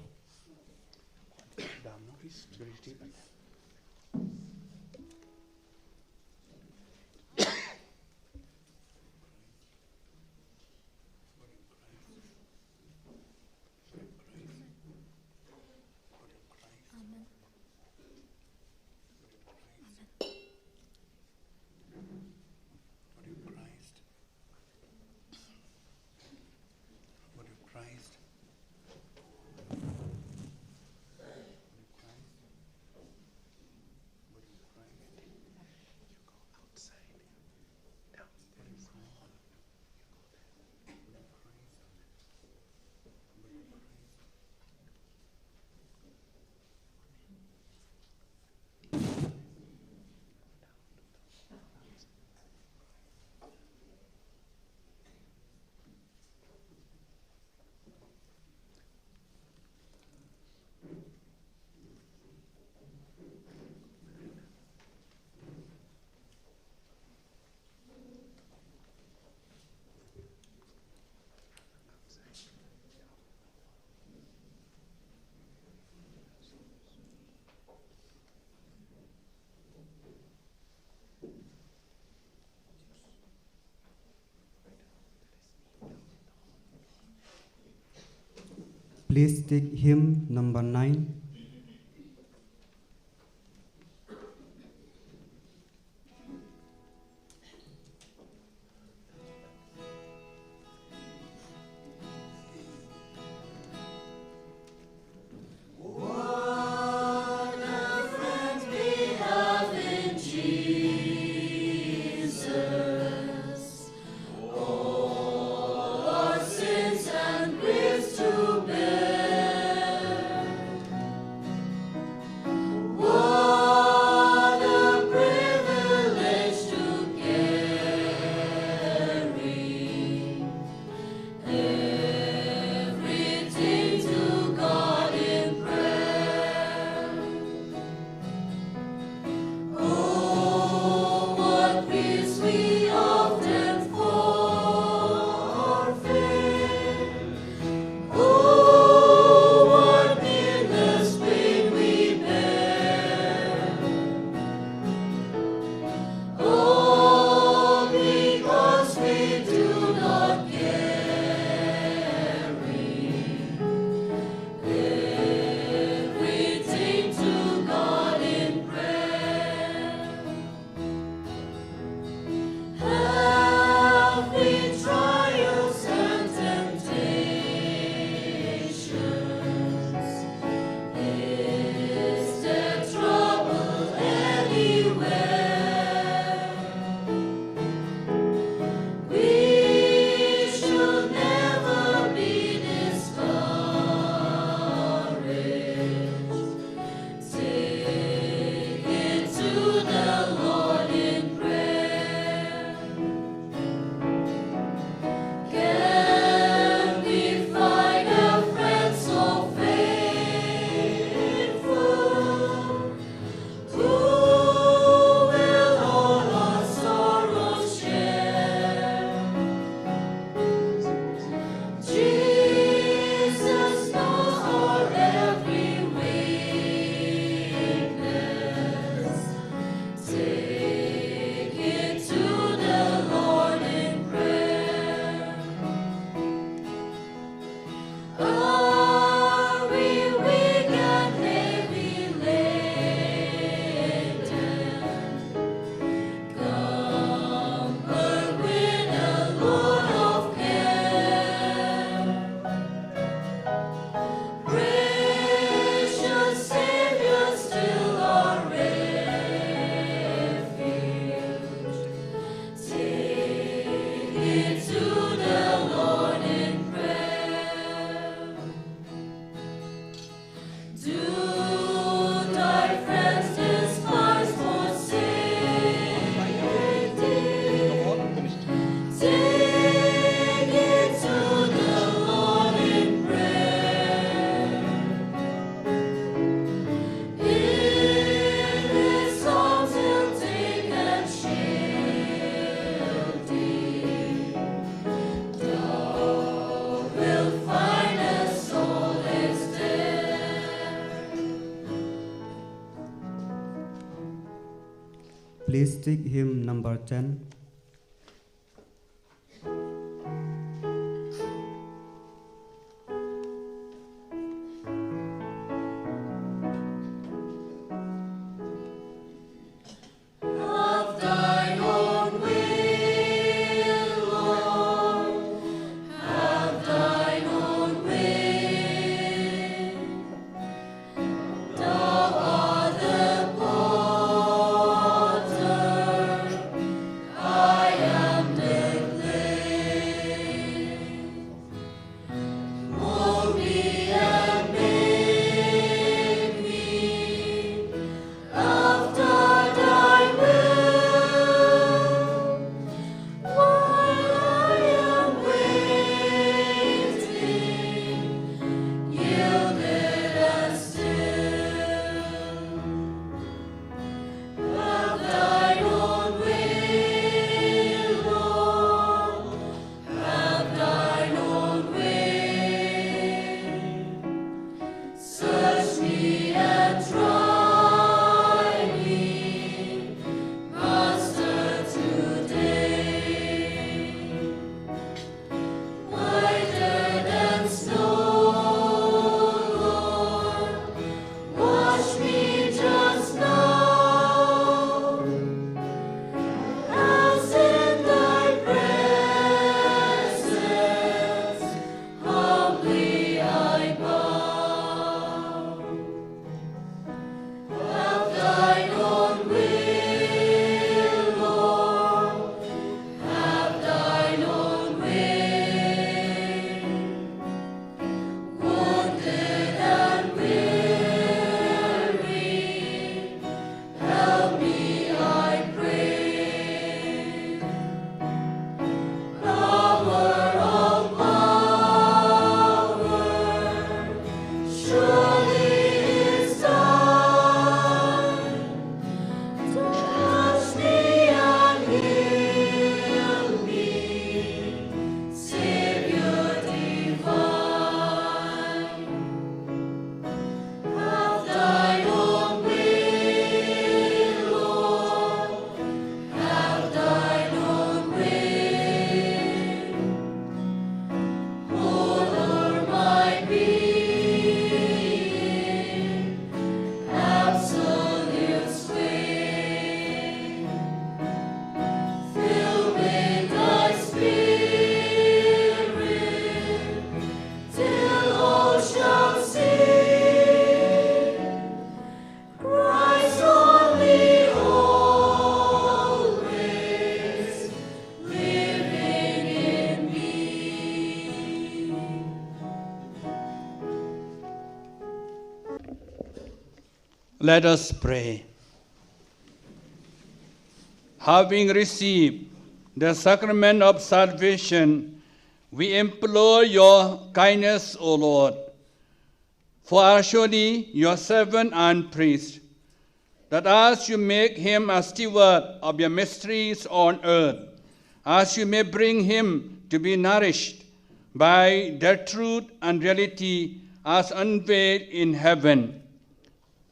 Please take hymn number 9. Please take hymn number 10. Let us pray. Having received the sacrament of salvation, we implore your kindness, O Lord, for Ashuli, your servant and priest, that as you make him a steward of your mysteries on earth, as you may bring him to be nourished by their truth and reality as unveiled in heaven,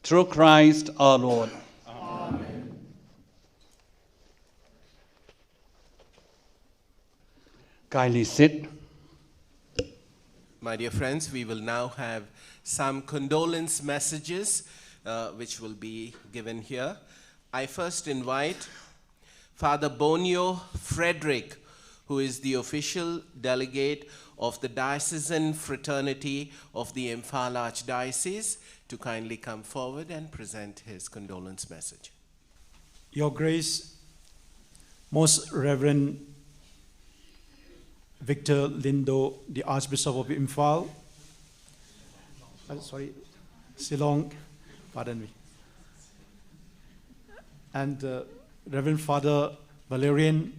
through Christ our Lord. Amen. Kindly sit. My dear friends, we will now have some condolence messages which will be given here. I first invite Father Bonio Frederick, who is the official delegate of the Diocesan Fraternity of the Imphal Archdiocese, to kindly come forward and present his condolence message. Your Grace, Most Reverend Victor Lindo, the Archbishop of Imphal, Shillong, pardon me, and Reverend Father Valerian,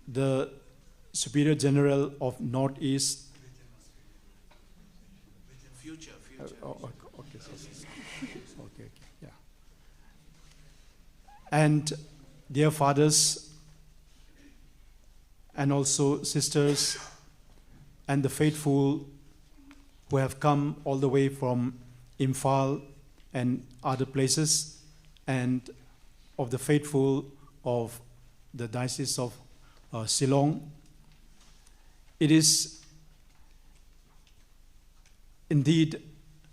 the Superior General of Northeast. Future. Okay, yeah. And dear fathers, and also sisters, and the faithful who have come all the way from Imphal and other places, and of the faithful of the Diocese of Shillong. It is indeed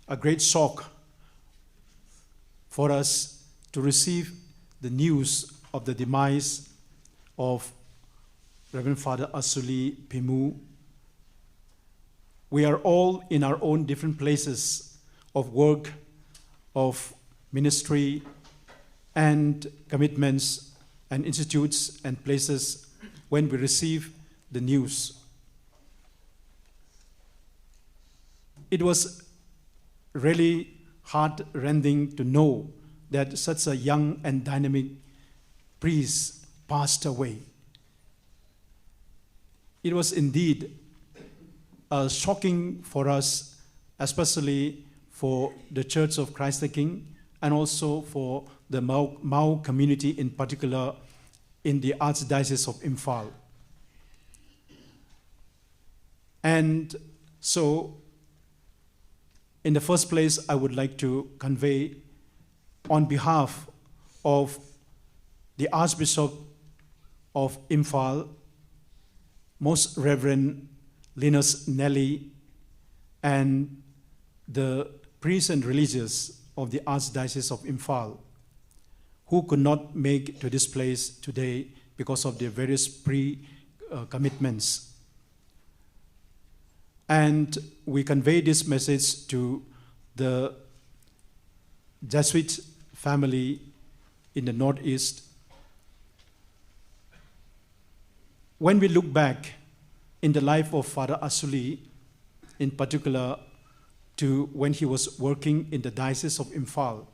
a great shock for us to receive the news of the demise of Reverend Father Ashuli Phimu. We are all in our own different places of work, of ministry, and commitments, and institutes and places when we receive the news. It was really heart-rending to know that such a young and dynamic priest passed away. It was indeed shocking for us, especially for the Church of Christ the King, and also for the Mau community in particular in the Archdiocese of Imphal. And so, in the first place, I would like to convey on behalf of the Archbishop of Imphal, Most Reverend Linus Nelly, and the priests and religious of the Archdiocese of Imphal, who could not make to this place today because of their various pre-commitments. And we convey this message to the Jesuit family in the Northeast. When we look back in the life of Father Ashuli, in particular to when he was working in the Diocese of Imphal,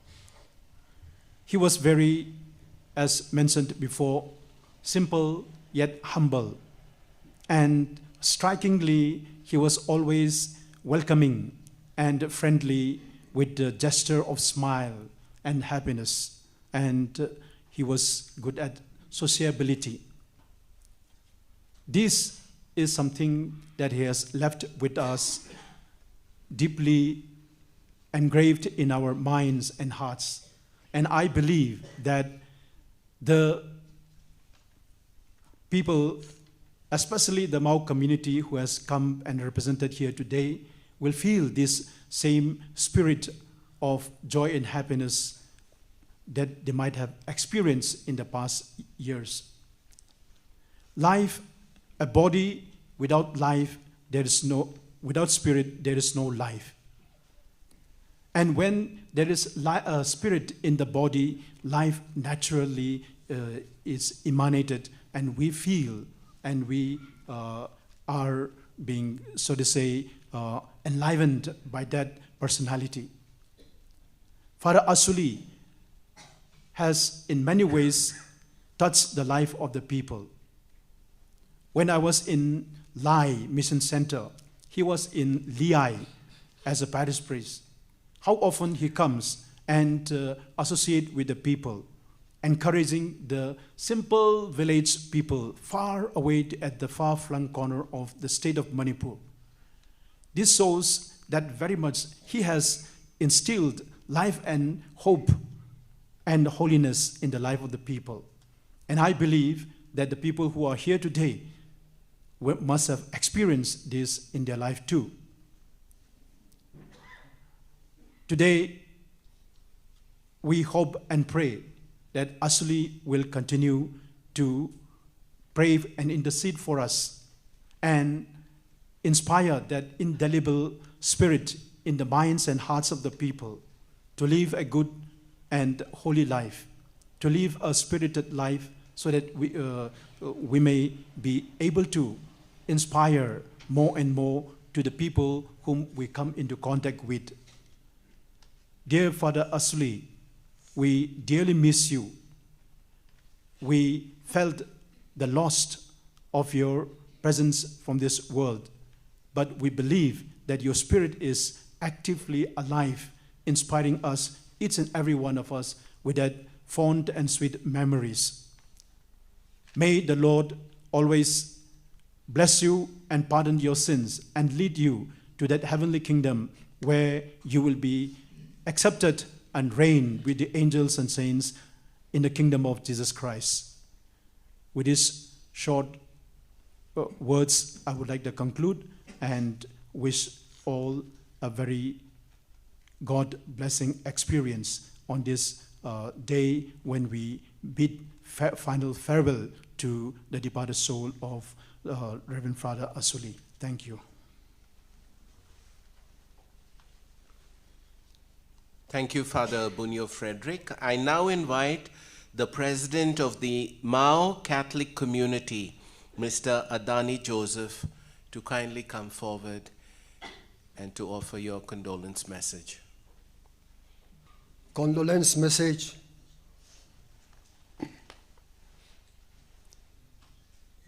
he was very, as mentioned before, simple yet humble. And strikingly, he was always welcoming and friendly with the gesture of smile and happiness. And he was good at sociability. This is something that he has left with us deeply engraved in our minds and hearts. And I believe that the people, especially the Mau community who has come and represented here today, will feel this same spirit of joy and happiness that they might have experienced in the past years. Life, a body without life, without spirit, there is no life. And when there is a spirit in the body, life naturally is emanated, and we feel, and we are being, so to say, enlivened by that personality. Father Ashuli has in many ways touched the life of the people. When I was in Lai Mission Center, he was in Liai as a parish priest. How often he comes and associate with the people, encouraging the simple village people far away at the far-flung corner of the state of Manipur. This shows that very much he has instilled life and hope and holiness in the life of the people. And I believe that the people who are here today must have experienced this in their life too. Today, we hope and pray that Ashuli will continue to pray and intercede for us and inspire that indelible spirit in the minds and hearts of the people to live a good and holy life, to live a spirited life so that we may be able to inspire more and more to the people whom we come into contact with. Dear Father Ashuli, we dearly miss you. We felt the loss of your presence from this world, but we believe that your spirit is actively alive, inspiring us, each and every one of us, with that fond and sweet memories. May the Lord always bless you and pardon your sins and lead you to that heavenly kingdom where you will be accepted and reign with the angels and saints in the kingdom of Jesus Christ. With these short words, I would like to conclude and wish all a very God-blessing experience on this day when we bid final farewell to the departed soul of Reverend Father Ashuli. Thank you. Thank you, Father Bunyo Frederick. I now invite the President of the Mao Catholic Community, Mr. Adani Joseph, to kindly come forward and to offer your condolence message. Condolence message.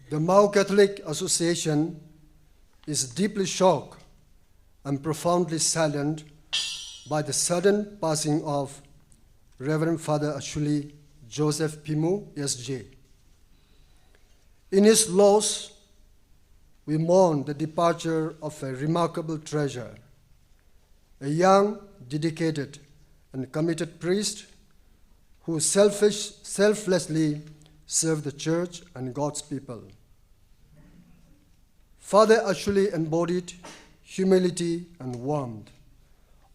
The Mao Catholic Association is deeply shocked and profoundly saddened by the sudden passing of Reverend Father Ashuli Joseph Phimu, SJ. In his loss, we mourn the departure of a remarkable treasure, a young, dedicated, and committed priest who selflessly served the church and God's people. Father Ashuli embodied humility and warmth,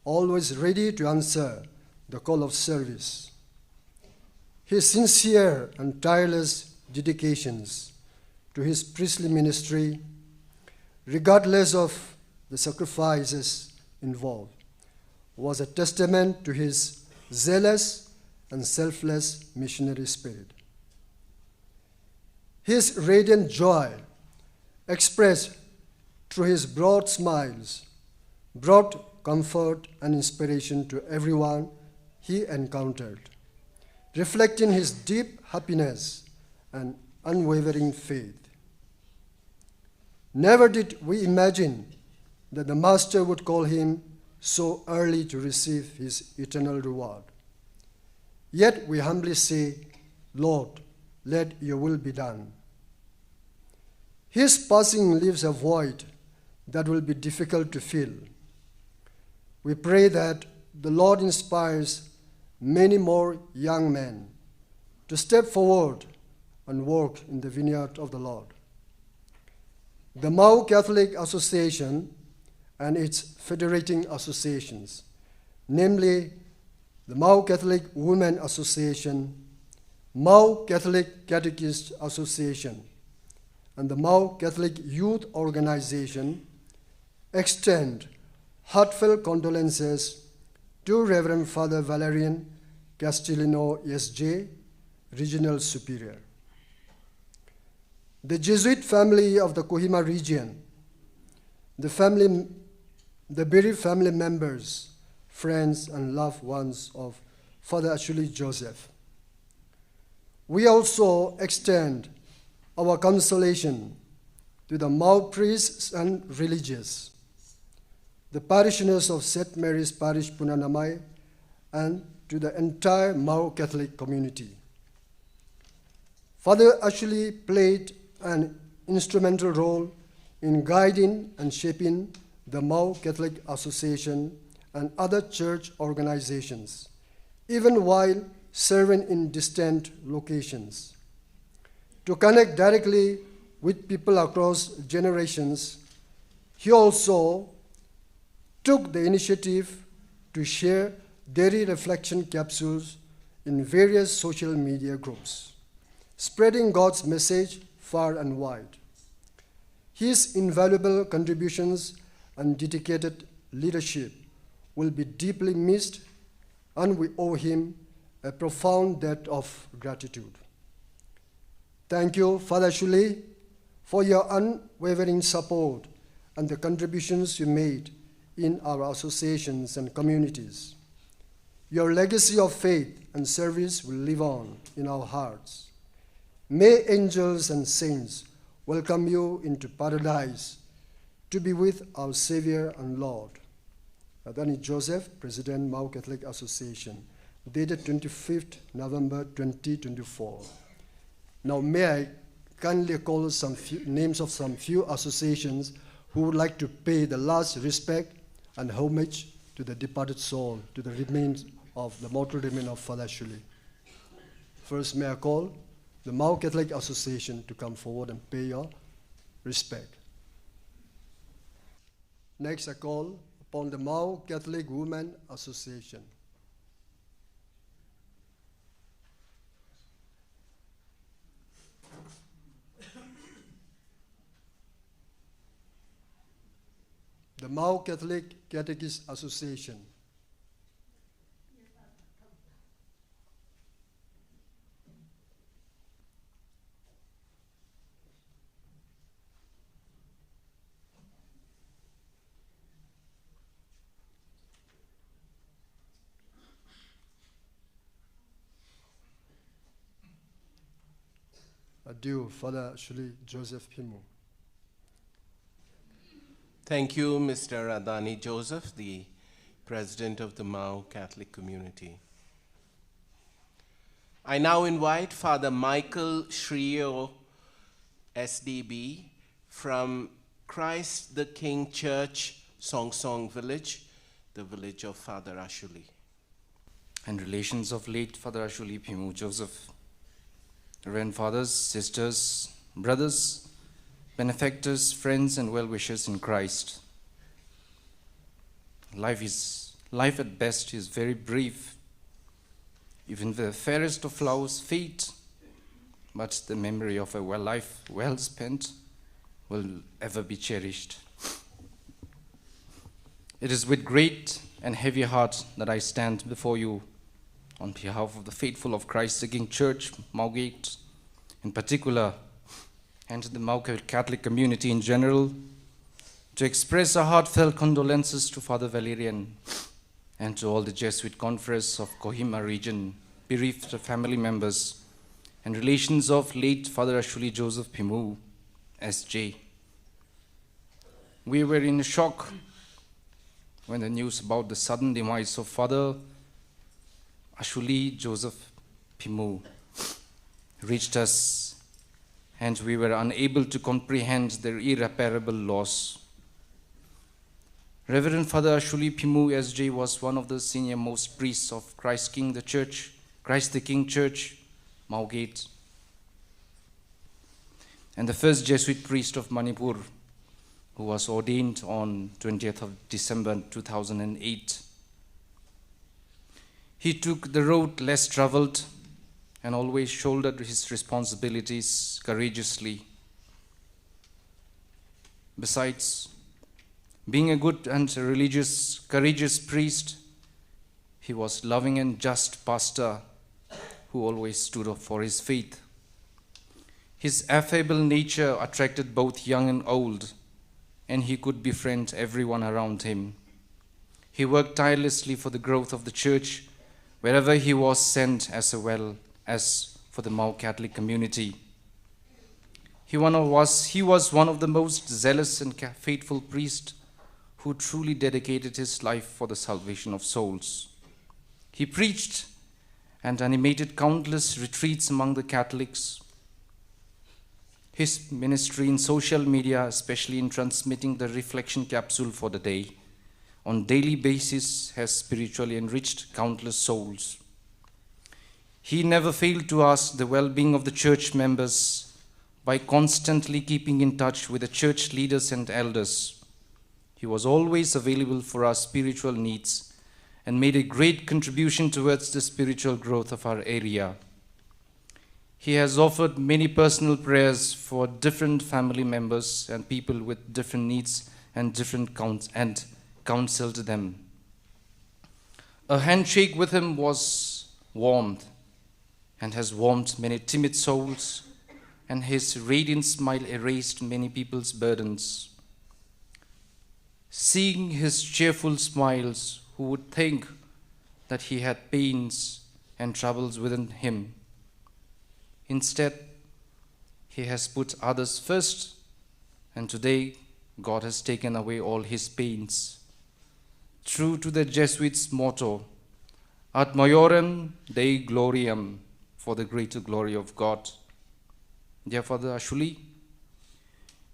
always ready to answer the call of service. His sincere and tireless dedications to his priestly ministry, regardless of the sacrifices involved, was a testament to his zealous and selfless missionary spirit. His radiant joy, expressed through his broad smiles, brought comfort and inspiration to everyone he encountered, reflecting his deep happiness and unwavering faith. Never did we imagine that the Master would call him so early to receive his eternal reward. Yet we humbly say, Lord, let your will be done. His passing leaves a void that will be difficult to fill. We pray that the Lord inspires many more young men to step forward and work in the vineyard of the Lord. The Mao Catholic Association and its federating associations, namely the Mao Catholic Women Association, Mao Catholic Catechist Association, and the Mao Catholic Youth Organization, extend heartfelt condolences to Reverend Father Valerian Castellino, SJ, Regional Superior. The Jesuit family of the Kohima region, the bereaved family members, friends, and loved ones of Father Ashuli Joseph. We also extend our consolation to the Mao priests and religious, the parishioners of St. Mary's Parish, Punanamai, and to the entire Mao Catholic community. Father Ashuli played an instrumental role in guiding and shaping the Mao Catholic Association and other church organizations, even while serving in distant locations. To connect directly with people across generations, he also took the initiative to share daily reflection capsules in various social media groups, spreading God's message far and wide. His invaluable contributions and dedicated leadership will be deeply missed, and we owe him a profound debt of gratitude. Thank you, Father Ashuli, for your unwavering support and the contributions you made in our associations and communities. Your legacy of faith and service will live on in our hearts. May angels and saints welcome you into paradise to be with our Savior and Lord. Adani Joseph, President, Mao Catholic Association, dated 25th November 2024. Now may I kindly call names of some few associations who would like to pay the last respect and homage to the departed soul, to the remains of the mortal remains of Father Ashuli. First, may I call the Mau Catholic Association to come forward and pay your respect. Next, I call upon the Mau Catholic Women Association. The Mau Catholic Catechist Association. Adieu, Father Ashuli Joseph Phimu. Thank you, Mr. Adani Joseph, the President of the Mau Catholic Community. I now invite Father Michael Shrio, SDB, from Christ the King Church, Song Song Village, the village of Father Ashuli. And relations of late Father Ashuli Phimu Joseph, Reverend fathers, sisters, brothers, benefactors, friends, and well-wishers in Christ. Life at best is very brief. Even the fairest of flowers fade, but the memory of a life well spent will ever be cherished. It is with great and heavy heart that I stand before you on behalf of the faithful of Christ the King Church, Maugate in particular, and the Mau Catholic community in general, to express our heartfelt condolences to Father Valerian and to all the Jesuit confreres of Kohima region, bereaved family members, and relations of late Father Ashuli Joseph Phimu, S.J. We were in shock when the news about the sudden demise of Father Ashuli Joseph Phimu reached us, and we were unable to comprehend their irreparable loss. Reverend Father Ashuli Phimu S.J. was one of the senior most priests of Christ the King Church, Maugate, and the first Jesuit priest of Manipur, who was ordained on 20th of December 2008. He took the road less traveled and always shouldered his responsibilities courageously. Besides being a good and courageous priest, he was loving and just pastor who always stood up for his faith. His affable nature attracted both young and old, and he could befriend everyone around him. He worked tirelessly for the growth of the church wherever he was sent, as well as for the Mau Catholic community. He was one of the most zealous and faithful priests who truly dedicated his life for the salvation of souls. He preached and animated countless retreats among the Catholics. His ministry in social media, especially in transmitting the reflection capsule for the day, on daily basis has spiritually enriched countless souls. He never failed to ask the well-being of the church members by constantly keeping in touch with the church leaders and elders. He was always available for our spiritual needs and made a great contribution towards the spiritual growth of our area. He has offered many personal prayers for different family members and people with different needs and counseled them. A handshake with him was warmth and has warmed many timid souls, and his radiant smile erased many people's burdens. Seeing his cheerful smiles, who would think that he had pains and troubles within him? Instead, he has put others first, and today God has taken away all his pains. True to the Jesuits' motto, Ad Maiorem Dei Gloriam, for the greater glory of God. Dear Father Ashuli,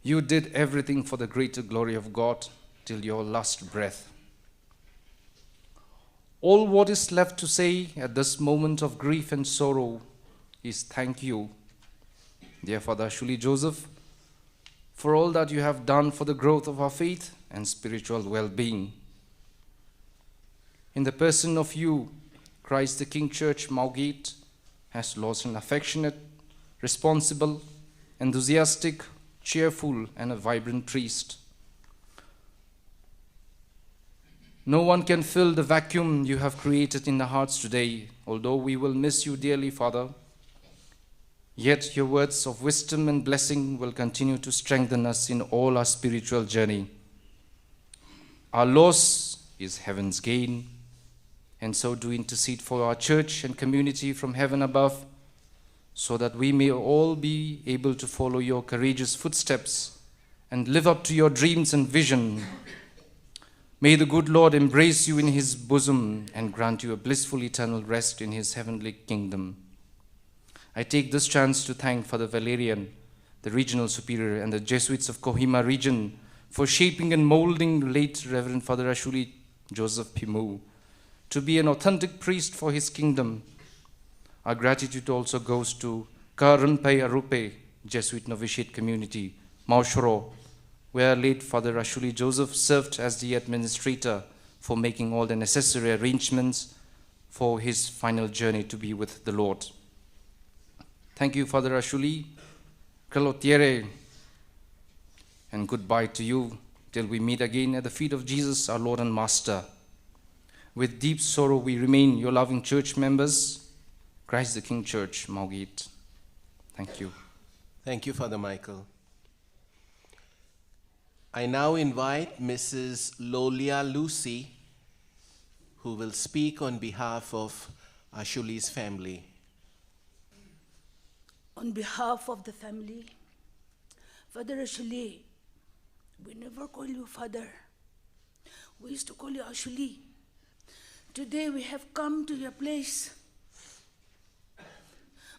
you did everything for the greater glory of God till your last breath. All what is left to say at this moment of grief and sorrow is thank you, dear Father Ashuli Joseph, for all that you have done for the growth of our faith and spiritual well-being. In the person of you, Christ the King Church, Maugate, has lost an affectionate, responsible, enthusiastic, cheerful, and a vibrant priest. No one can fill the vacuum you have created in the hearts today, although we will miss you dearly, Father. Yet your words of wisdom and blessing will continue to strengthen us in all our spiritual journey. Our loss is heaven's gain, and so do intercede for our church and community from heaven above, so that we may all be able to follow your courageous footsteps and live up to your dreams and vision. May the good Lord embrace you in his bosom and grant you a blissful eternal rest in his heavenly kingdom. I take this chance to thank Father Valerian, the regional superior, and the Jesuits of Kohima region for shaping and molding late Reverend Father Ashuli Joseph Phimu to be an authentic priest for his kingdom. Our gratitude also goes to Karunpai Arupe Jesuit Novitiate Community, Maushoro, where late Father Ashuli Joseph served as the administrator for making all the necessary arrangements for his final journey to be with the Lord. Thank you, Father Ashuli, Kalotiere, and goodbye to you till we meet again at the feet of Jesus, our Lord and Master. With deep sorrow, we remain your loving church members, Christ the King Church, Maugate. Thank you. Thank you, Father Michael. I now invite Mrs. Lolia Lucy, who will speak on behalf of Ashuli's family. On behalf of the family, Father Ashuli, we never call you Father. We used to call you Ashuli. Today we have come to your place,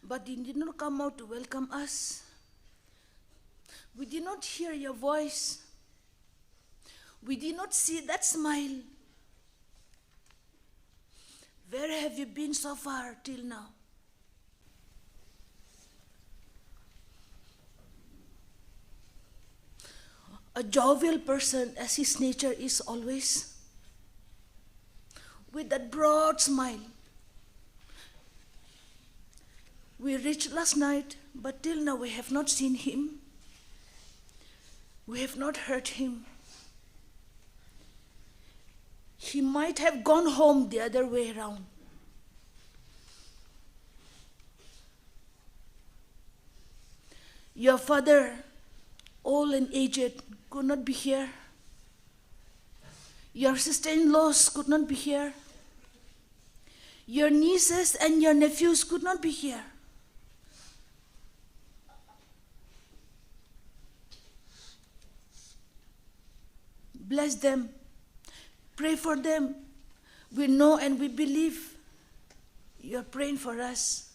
but you did not come out to welcome us. We did not hear your voice. We did not see that smile. Where have you been so far till now? A jovial person, as his nature is always, with that broad smile. We reached last night, but till now we have not seen him. We have not heard him. He might have gone home the other way around. Your father, old and aged, could not be here. Your sister-in-laws could not be here. Your nieces and your nephews could not be here. Bless them. Pray for them. We know and we believe you are praying for us.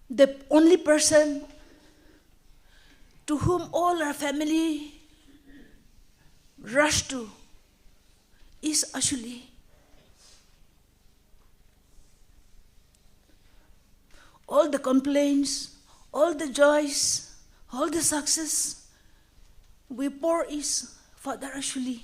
The only person to whom all our family rush to is Ashuli. All the complaints, all the joys, all the success we pour is Father Ashuli.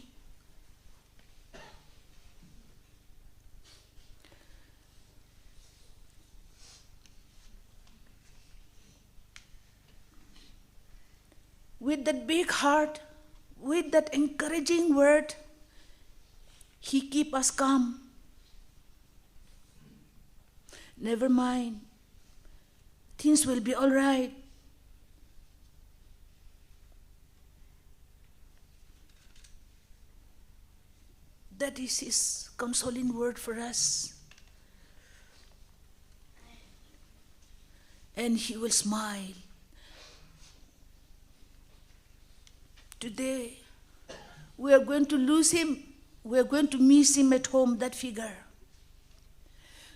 With that big heart, with that encouraging word, he keep us calm. Never mind. Things will be all right. That is his consoling word for us. And he will smile. Today, we are going to lose him. We are going to miss him at home, that figure.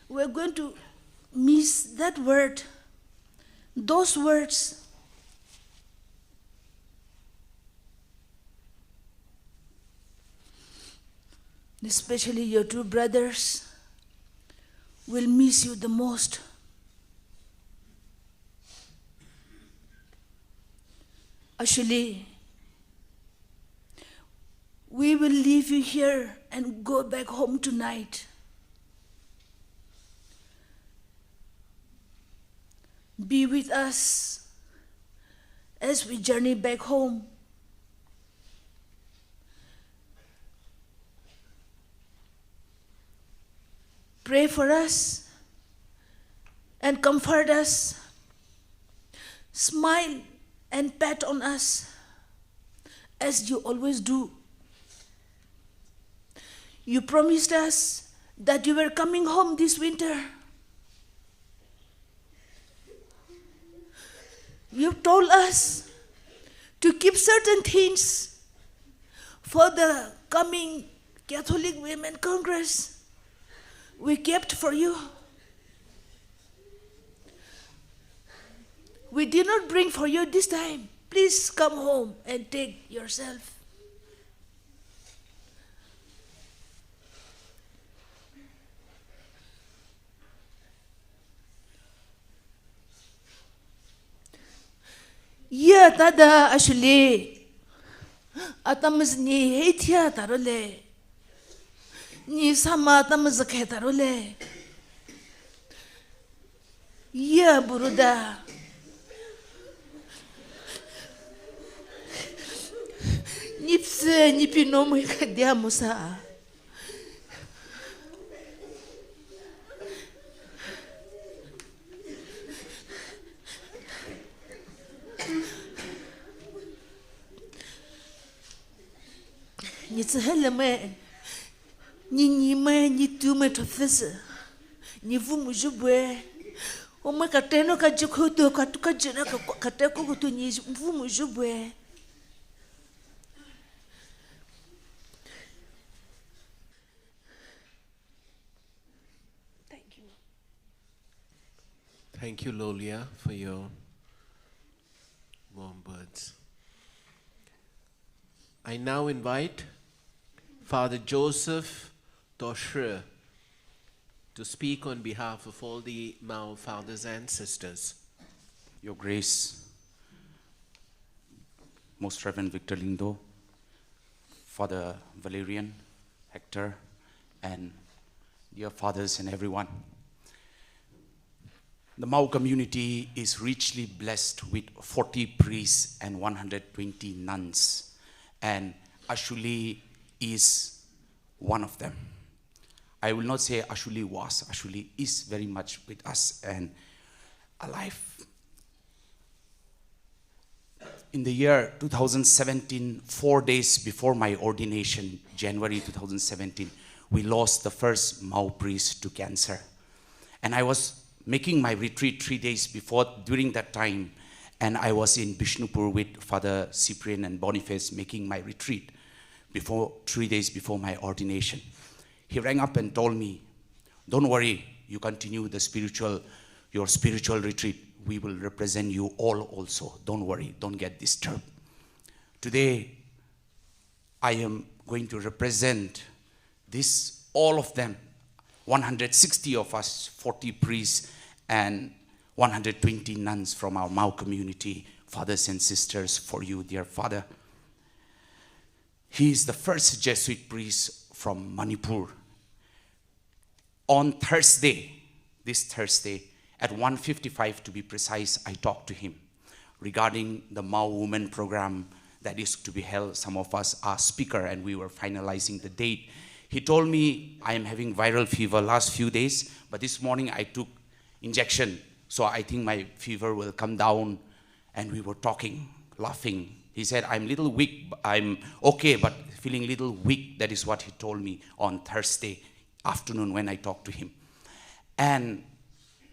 We are going to miss that word, those words. especially your two brothers, will miss you the most. Ashuli, we will leave you here and go back home tonight. Be with us as we journey back home. Pray for us and comfort us. Smile and pat on us as you always do. You promised us that you were coming home this winter. You told us to keep certain things for the coming Catholic Women Congress. We kept for you. We did not bring for you this time. Please come home and take yourself. Ya tada Ashuli, atamız ni heytiya tarole, ni sama atamız khe tarole. Ya buruda, nipse nipinomu kadia musa. Ni tsahela me, ni me, ni tu me tofesa, ni vumu jubwe, o me kateno kajikoto katuka jena kateko kutu ni vumu jubwe. Thank you. Thank you, Lolia, for your warm words. I now invite Father Joseph Toshre to speak on behalf of all the Mao fathers and sisters. Your Grace, Most Reverend Victor Lindo, Father Valerian, Hector, and dear fathers and everyone. The Mao community is richly blessed with 40 priests and 120 nuns, and Ashuli is one of them. I will not say Ashuli was, Ashuli is very much with us and alive. In the year 2017, 4 days before my ordination, January 2017, we lost the first Mao priest to cancer. And I was making my retreat 3 days before, during that time, and I was in Bishnupur with Father Cyprian and Boniface making my retreat 3 days before my ordination. He rang up and told me, don't worry, you continue your spiritual retreat. We will represent you all also. Don't worry, don't get disturbed. Today, I am going to represent all of them, 160 of us, 40 priests and 120 nuns from our Mao community, fathers and sisters, for you, dear Father. He is the first Jesuit priest from Manipur. On Thursday, this Thursday, at 1:55 to be precise, I talked to him regarding the Mao Women program that is to be held. Some of us are speaker and we were finalizing the date. He told me, I am having viral fever last few days, but this morning I took injection, so I think my fever will come down. And we were talking, laughing. He said, I'm a little weak, I'm okay, but feeling a little weak. That is what he told me on Thursday afternoon when I talked to him. And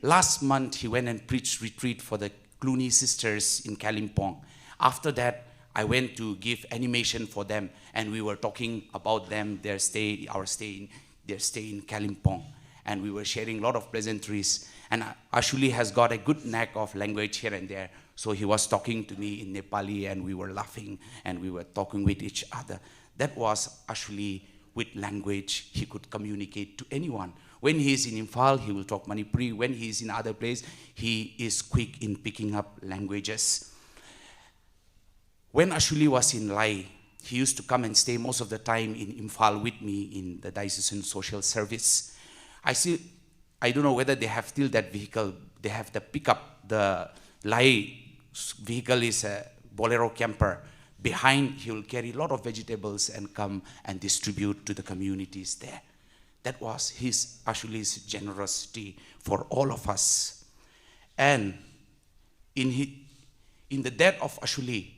last month, he went and preached retreat for the Cluny sisters in Kalimpong. After that, I went to give animation for them, and we were talking about them, their stay in Kalimpong. And we were sharing a lot of pleasantries. And Ashuli has got a good knack of language here and there. So he was talking to me in Nepali, and we were laughing, and we were talking with each other. That was Ashuli with language, he could communicate to anyone. When he is in Imphal, he will talk Manipuri. When he is in other place, he is quick in picking up languages. When Ashuli was in Lai, he used to come and stay most of the time in Imphal with me in the diocesan social service. I don't know whether they have still that vehicle. They have the pickup. The Lai vehicle is a Bolero camper. Behind, he will carry a lot of vegetables and come and distribute to the communities there. That was Ashuli's generosity for all of us. And in the death of Ashuli,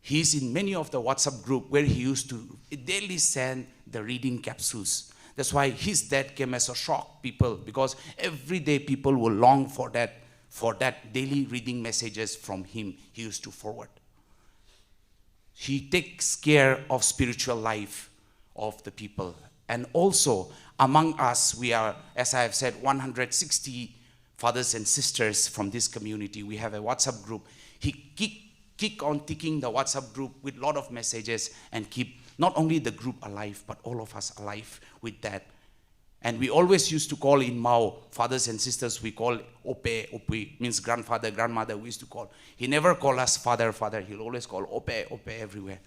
he's in many of the WhatsApp group where he used to daily send the reading capsules. That's why his death came as a shock, people, because every day people will long for that daily reading messages from him he used to forward. He takes care of spiritual life of the people. And also, among us, we are, as I have said, 160 fathers and sisters from this community. We have a WhatsApp group. He keep on ticking the WhatsApp group with a lot of messages and keep not only the group alive, but all of us alive with that. And we always used to call in Mao, fathers and sisters, we call Ope, Ope, means grandfather, grandmother, we used to call. He never called us father, father. He'll always call Ope, Ope everywhere.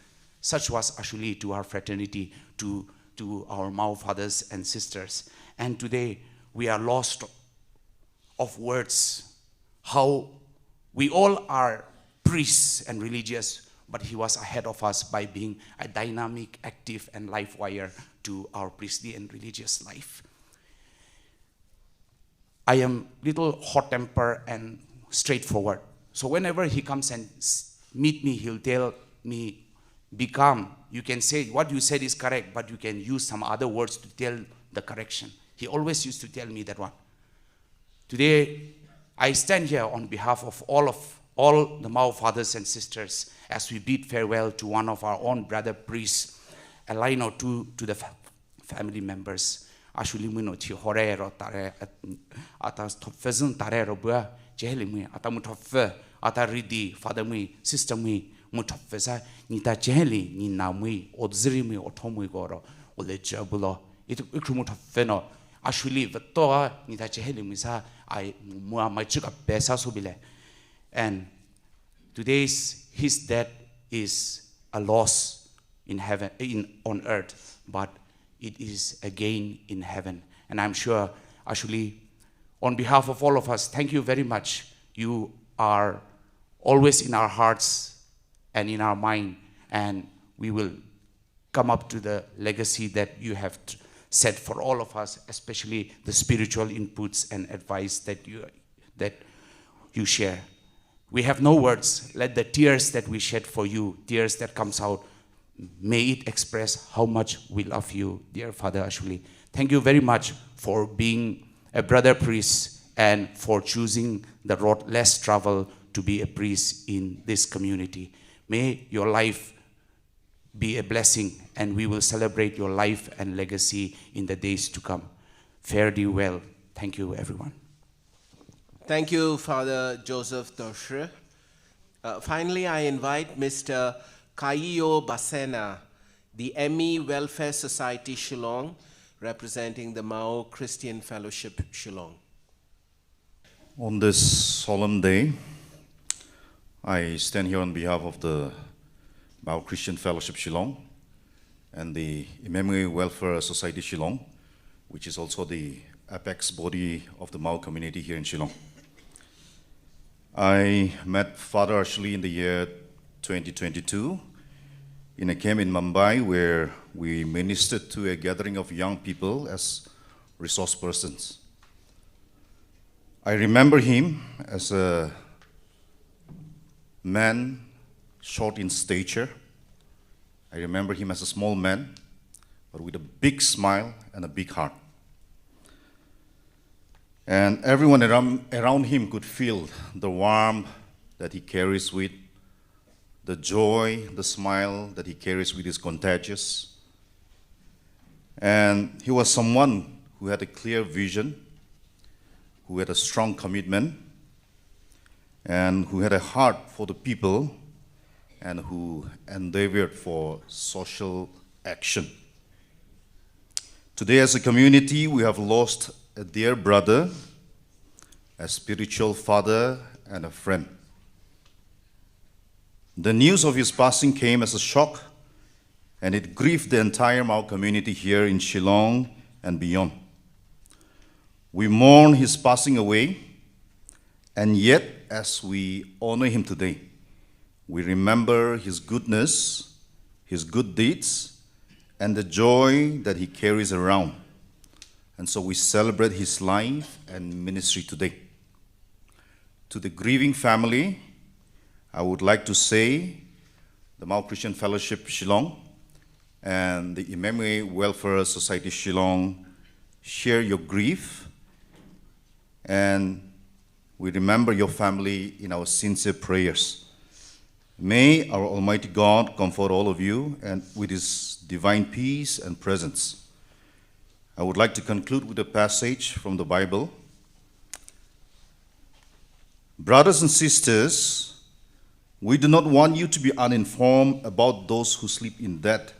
Such was Ashuli to our fraternity, to our Mao fathers and sisters. And today, we are lost of words. How we all are priests and religious, but he was ahead of us by being a dynamic, active, and life wire to our priestly and religious life. I am little hot-tempered and straightforward. So whenever he comes and meet me, he'll tell me, be calm. You can say what you said is correct, but you can use some other words to tell the correction. He always used to tell me that one. Today, I stand here on behalf of all the Mao fathers and sisters as we bid farewell to one of our own brother priests, a line or two to the family members. Ashuli muno ti hore ro tare atas tofezun tare ro bua jehli mu atamu tofe ataridi father mu sister mu mutofeza ni ta jehli ni na mu odziri mu otomu goro ole jabulo itu ikrumu tofeno Ashuli veto ni ta jehli mu sa ai mu ma chuka pesa subile. And his death is a loss in heaven, on earth, but it is a gain in heaven. And I'm sure, Ashuli, on behalf of all of us, thank you very much. You are always in our hearts and in our mind, and we will come up to the legacy that you have set for all of us, especially the spiritual inputs and advice that you share. We have no words. Let the tears that we shed for you, tears that comes out, may it express how much we love you, dear Father Ashuli. Thank you very much for being a brother priest and for choosing the road less traveled to be a priest in this community. May your life be a blessing, and we will celebrate your life and legacy in the days to come. Fare thee well. Thank you, everyone. Thank you, Father Joseph Toshre. Finally, I invite Mr. Kaiyo Basena, the ME Welfare Society Shillong, representing the Mao Christian Fellowship Shillong. On this solemn day, I stand here on behalf of the Mao Christian Fellowship Shillong and the ME Welfare Society Shillong, which is also the apex body of the Mao community here in Shillong. I met Father Ashuli in the year 2022 in a camp in Mumbai where we ministered to a gathering of young people as resource persons. I remember him as a man short in stature. I remember him as a small man, but with a big smile and a big heart. And everyone around him could feel the warmth that he carries with, the joy, the smile that he carries with is contagious. And he was someone who had a clear vision, who had a strong commitment, and who had a heart for the people, and who endeavored for social action. Today, as a community, we have lost a dear brother, a spiritual father, and a friend. The news of his passing came as a shock, and it grieved the entire Mau community here in Shillong and beyond. We mourn his passing away, and yet, as we honor him today, we remember his goodness, his good deeds, and the joy that he carries around. And so we celebrate his life and ministry today. To the grieving family, I would like to say the Mau Christian Fellowship Shillong and the Emmanuel Welfare Society Shillong share your grief, and we remember your family in our sincere prayers. May our Almighty God comfort all of you and with His divine peace and presence. I would like to conclude with a passage from the Bible. Brothers and sisters, we do not want you to be uninformed about those who sleep in death,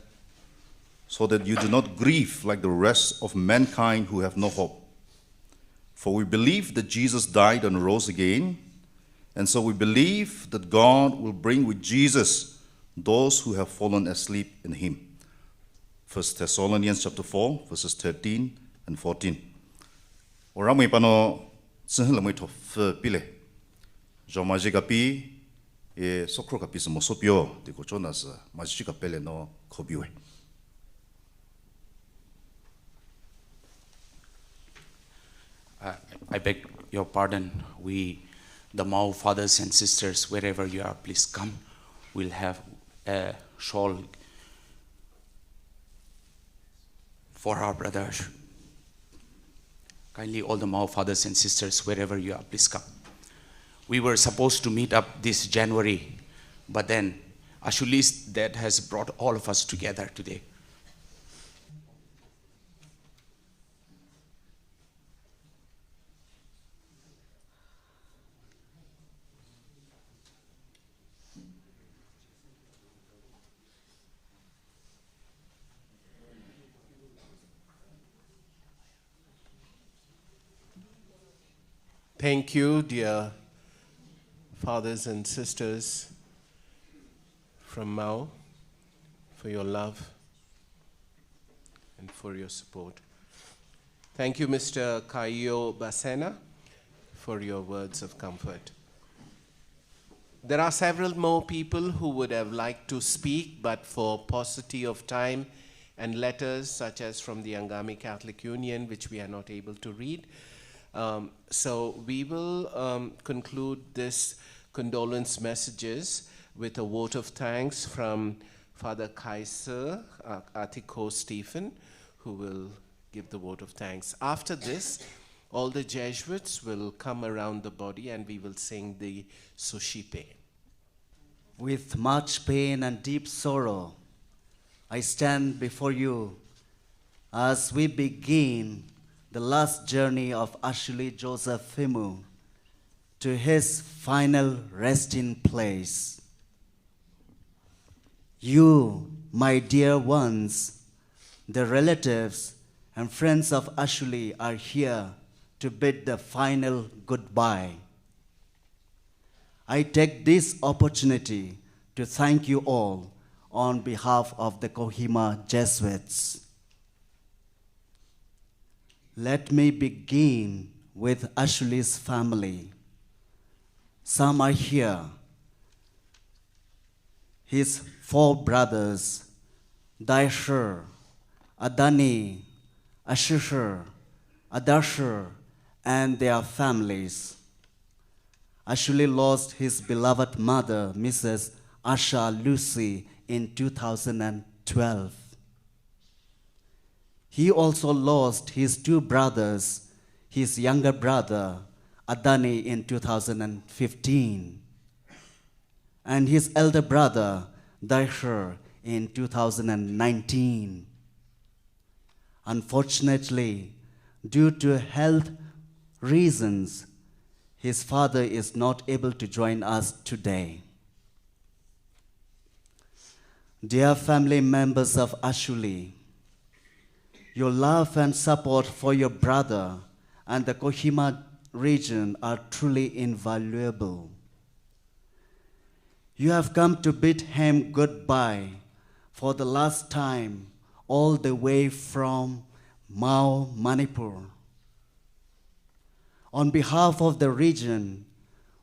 so that you do not grieve like the rest of mankind who have no hope. For we believe that Jesus died and rose again, and so we believe that God will bring with Jesus those who have fallen asleep in him. 1 Thessalonians chapter 4, verses 13 and 14. Orang may pano sehla may to pile. Jomaji kapi e sokro kapi se mosopio de kochonas maji kapele no kobiwe. I beg your pardon. We, the Mau fathers and sisters, wherever you are, please come. We'll have a shawl for our brothers. Kindly, all the Mau fathers and sisters, wherever you are, please come. We were supposed to meet up this January, but then Ashuli's death has brought all of us together today. Thank you, dear fathers and sisters from Mau, for your love and for your support. Thank you, Mr. Kaio Basena, for your words of comfort. There are several more people who would have liked to speak, but for paucity of time and letters, such as from the Angami Catholic Union, which we are not able to read, so we will conclude this condolence messages with a vote of thanks from Father Kaiser Atiko Stephen, who will give the vote of thanks. After this, all the Jesuits will come around the body and we will sing the Sushipe. With much pain and deep sorrow, I stand before you as we begin the last journey of Ashuli Joseph Phimu to his final resting place. You, my dear ones, the relatives and friends of Ashuli are here to bid the final goodbye. I take this opportunity to thank you all on behalf of the Kohima Jesuits. Let me begin with Ashuli's family. Some are here. His 4 brothers, Daishur, Adani, Ashishur, Adashur, and their families. Ashuli lost his beloved mother, Mrs. Asha Lucy, in 2012. He also lost his 2 brothers, his younger brother, Adani, in 2015, and his elder brother, Daishur, in 2019. Unfortunately, due to health reasons, his father is not able to join us today. Dear family members of Ashuli, Your love and support for your brother and the Kohima region are truly invaluable. You have come to bid him goodbye for the last time, all the way from Mao, Manipur. On behalf of the region,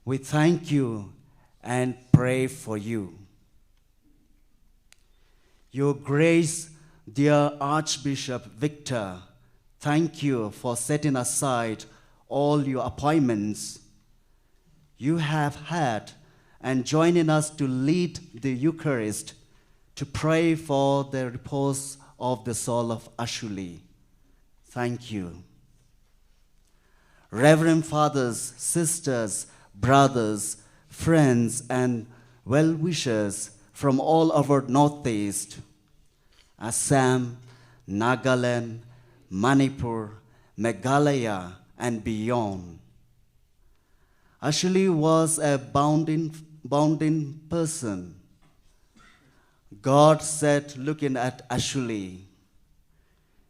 we thank you and pray for you. Your Grace, dear Archbishop Victor, thank you for setting aside all your appointments you have had and joining us to lead the Eucharist to pray for the repose of the soul of Ashuli. Thank you. Reverend fathers, sisters, brothers, friends, and well-wishers from all over Northeast, Assam, Nagaland, Manipur, Meghalaya, and beyond. Ashuli was a bounding person. God said, looking at Ashuli,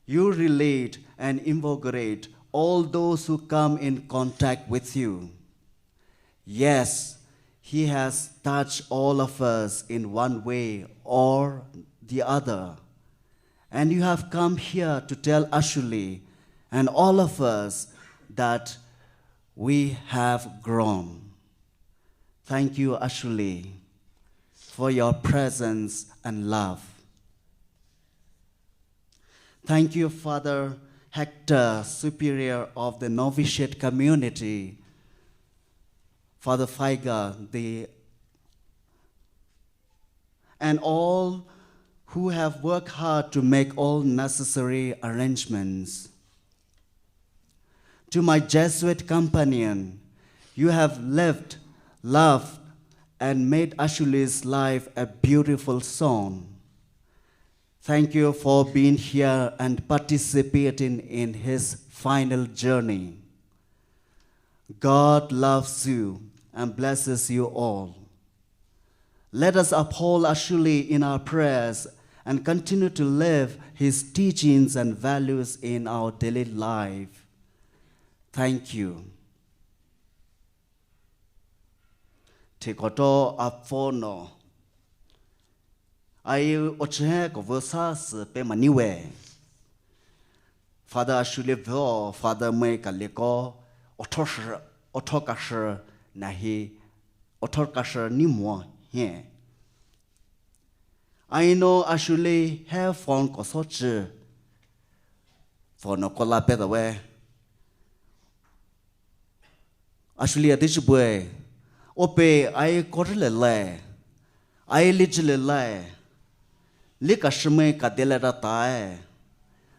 you relate and invigorate all those who come in contact with you. Yes, he has touched all of us in one way or the other. And you have come here to tell Ashuli and all of us that we have grown. Thank you, Ashuli, for your presence and love. Thank you, Father Hector, Superior of the Novitiate Community, Father Faiga, and all who have worked hard to make all necessary arrangements. To my Jesuit companion, you have lived, loved, and made Ashuli's life a beautiful song. Thank you for being here and participating in his final journey. God loves you and blesses you all. Let us uphold Ashuli in our prayers and continue to live his teachings and values in our daily life. Thank you. Tikoto afono. Ayu oche kovosas pe maniwe. Father Ashuli vo, Father me kaliko otokasher nahi otokasher ni mo here. I know Ashuli have found kosoche for no kola pe the way. Ashuli adishbwe ope I korle le I literally le lika shme kadela tae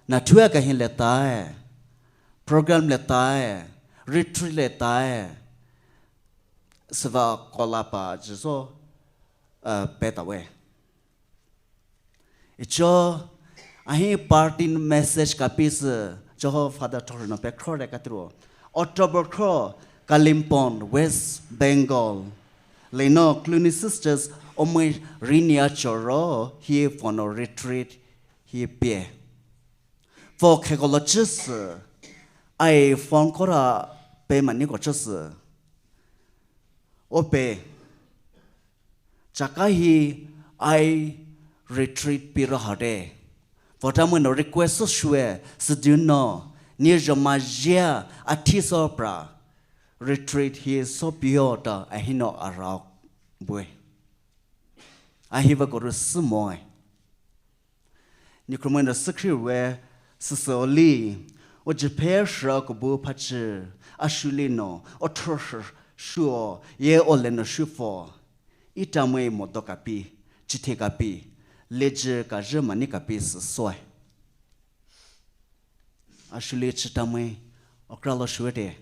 na tuya kahin le tae program le tae retreat le tae sva kola pa jiso pe the way. Icho ahi party message kapis jo Father Torno pe khore katro October kro Kalimpong, West Bengal. Leno Cluny sisters omoy rinia choro here for no retreat here be. For kekolochis I found kora pe manikochis. Ope chakahi I retreat pirahade. For time no request so sure seduno near Jomagia atisopra. Retreat here so pure I hino around boy. I have a good sumoy. Nikromon the secret where Sisoli or Japan shrug boo patcher, Ashulino or Trusher, sure, ye or leno shufo. Itamwe modokapi, chitekapi, ledger ka Germanica soy. Ashuli chitamwe or cralo shwede.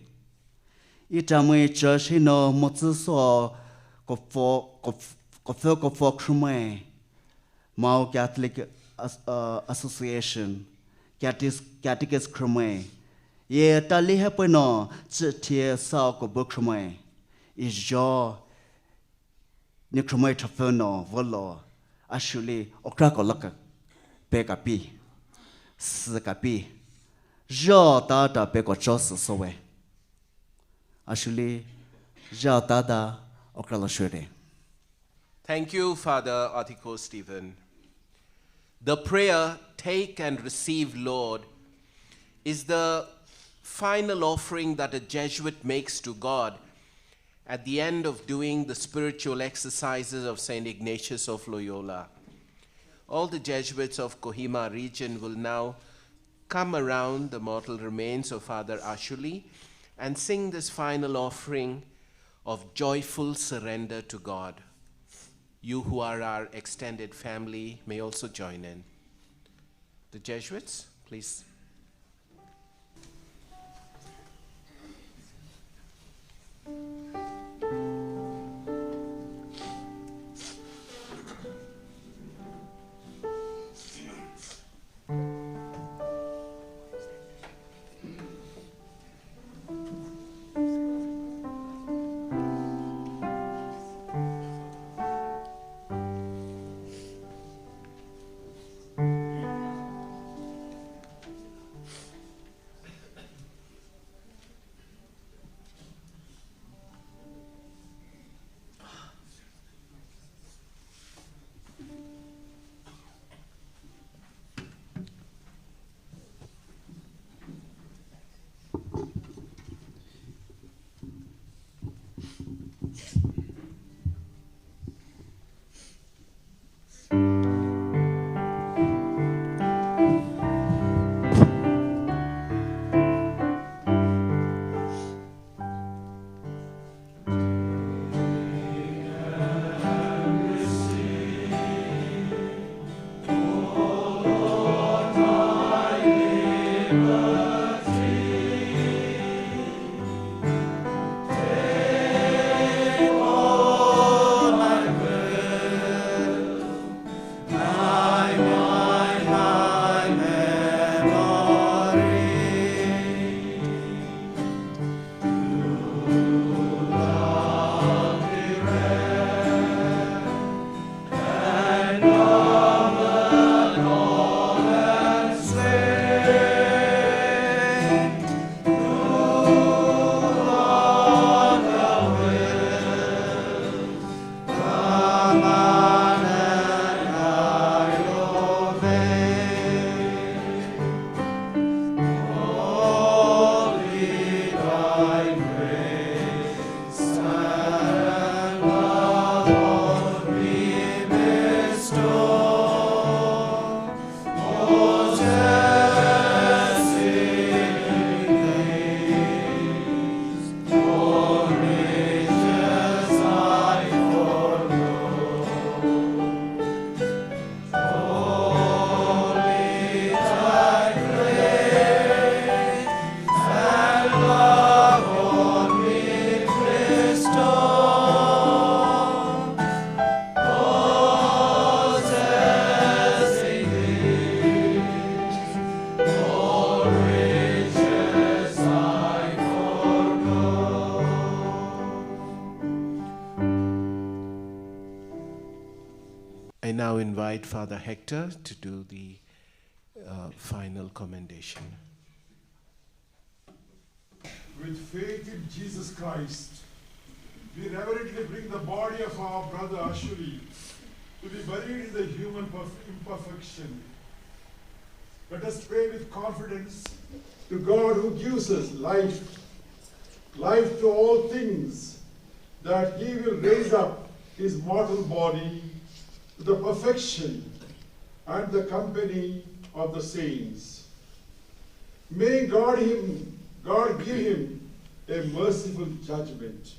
Itamwe church hino motsuso kofo krume Mao Catholic Association Catechist krume ye tali hapeno chitie sao ko bukrume is jo ni krume tafeno volo Ashuli okrako laka pekapi 4个币，绕达的别个找死所谓。Ashuli, 绕达的我克拉学的。Thank you, Father Artico Stephen. The prayer, "Take and receive, Lord," is the final offering that a Jesuit makes to God at the end of doing the spiritual exercises of St. Ignatius of Loyola. All the Jesuits of Kohima region will now come around the mortal remains of Father Ashuli and sing this final offering of joyful surrender to God. You who are our extended family may also join in. The Jesuits, please. I now invite Father Hector to do the final commendation. With faith in Jesus Christ, we reverently bring the body of our brother Ashuli to be buried in the human imperfection. Let us pray with confidence to God who gives us life to all things, that he will raise up his mortal body to the perfection and the company of the saints. May God give him a merciful judgment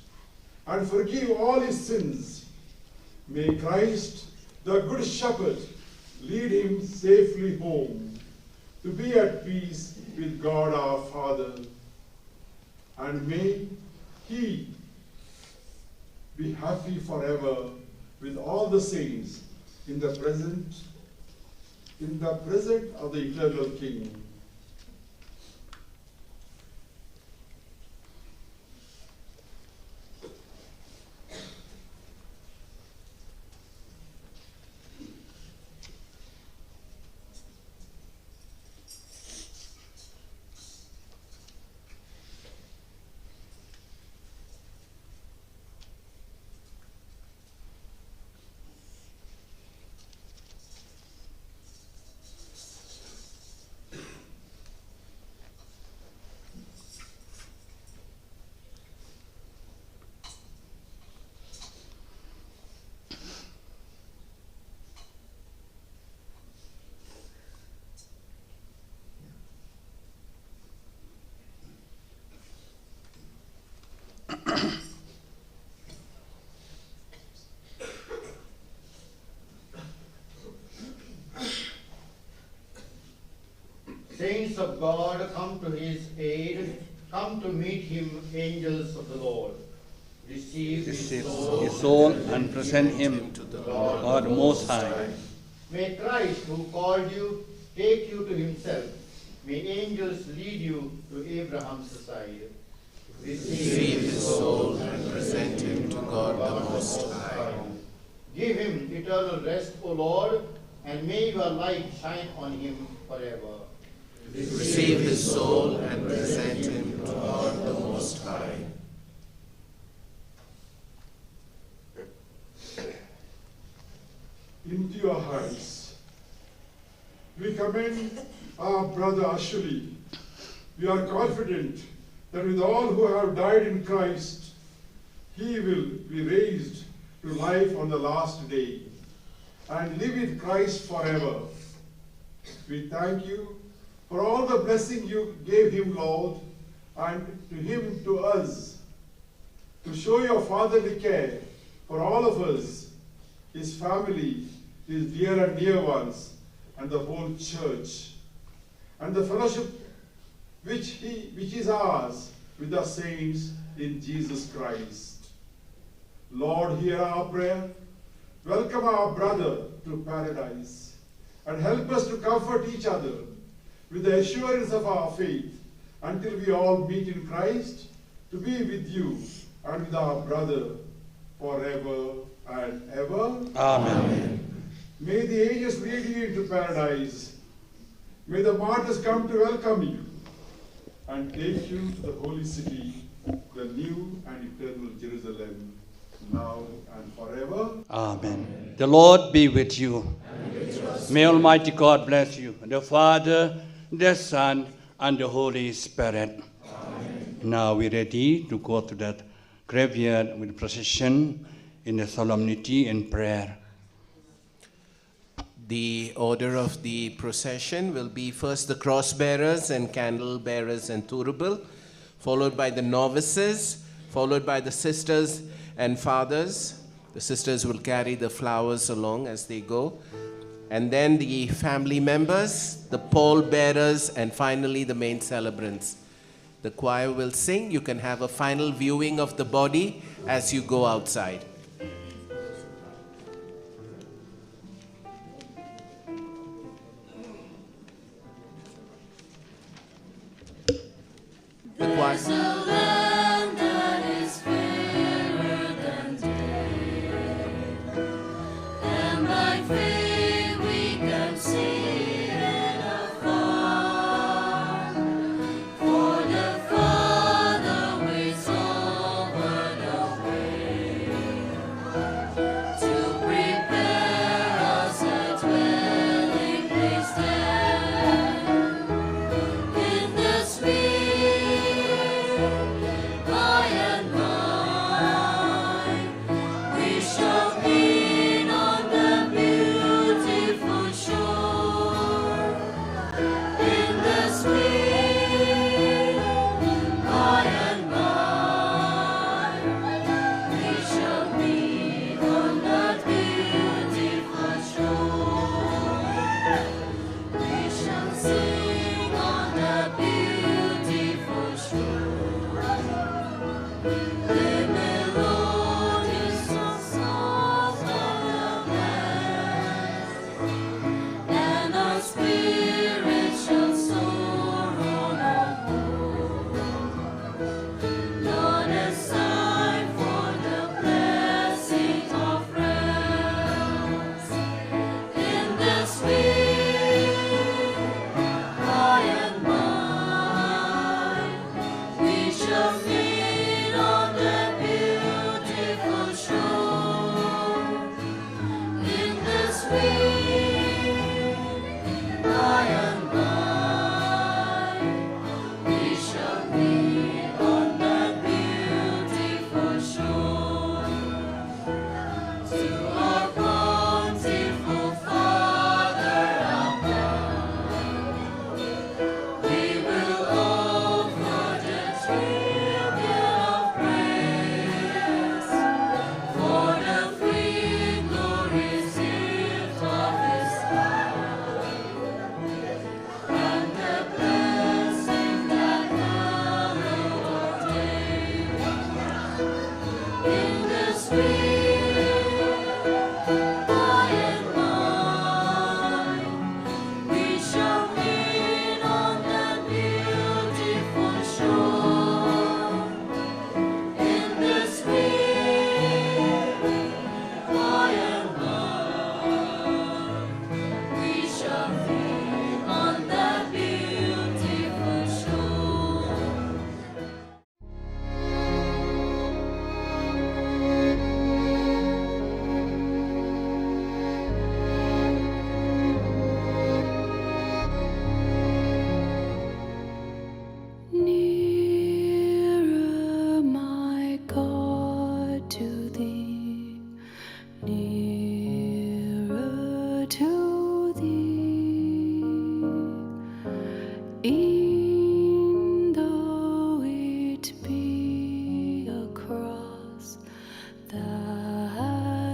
and forgive all his sins. May Christ, the Good Shepherd, lead him safely home to be at peace with God our Father. And may he be happy forever with all the saints in the presence of the eternal King. saints of God, come to his aid. Come to meet him, angels of the Lord. Receive his soul and present him to the God Most High. May Christ, who called you, take you to himself. May angels lead you to Abraham's side. Receive his soul and present him to God the Most High. Give him eternal rest, O Lord, and may your light shine on him forever. Receive his soul and present him to God the Most High. Into your hands we commend our brother Ashuli. We are confident that with all who have died in Christ, he will be raised to life on the last day and live with Christ forever. We thank you for all the blessing you gave him, Lord, and to him, to us, to show your fatherly care for all of us, his family, his dear and near ones, and the whole church, and the fellowship which is ours with the saints in Jesus Christ. Lord, hear our prayer. Welcome our brother to paradise, and help us to comfort each other with the assurance of our faith until we all meet in Christ to be with you and with our brother forever and ever. Amen. May the angels lead you into paradise. May the martyrs come to welcome you and take you to the holy city, the new and eternal Jerusalem, now and forever. Amen. The Lord be with you. May Almighty God bless you, the Father, the Son, and the Holy Spirit. Amen. Now we're ready to go to that graveyard with procession in the solemnity and prayer. The order of the procession will be first the cross bearers and candle bearers and thurible, followed by the novices, followed by the sisters and fathers. The sisters will carry the flowers along as they go. And then the family members, the pall bearers, and finally the main celebrants. The choir will sing. You can have a final viewing of the body as you go outside. There's a land that is fairer than day, and by faith we can see it afar. For the Father waits over the way to prepare us a dwelling place there. In the Spirit we shall lean on the beauty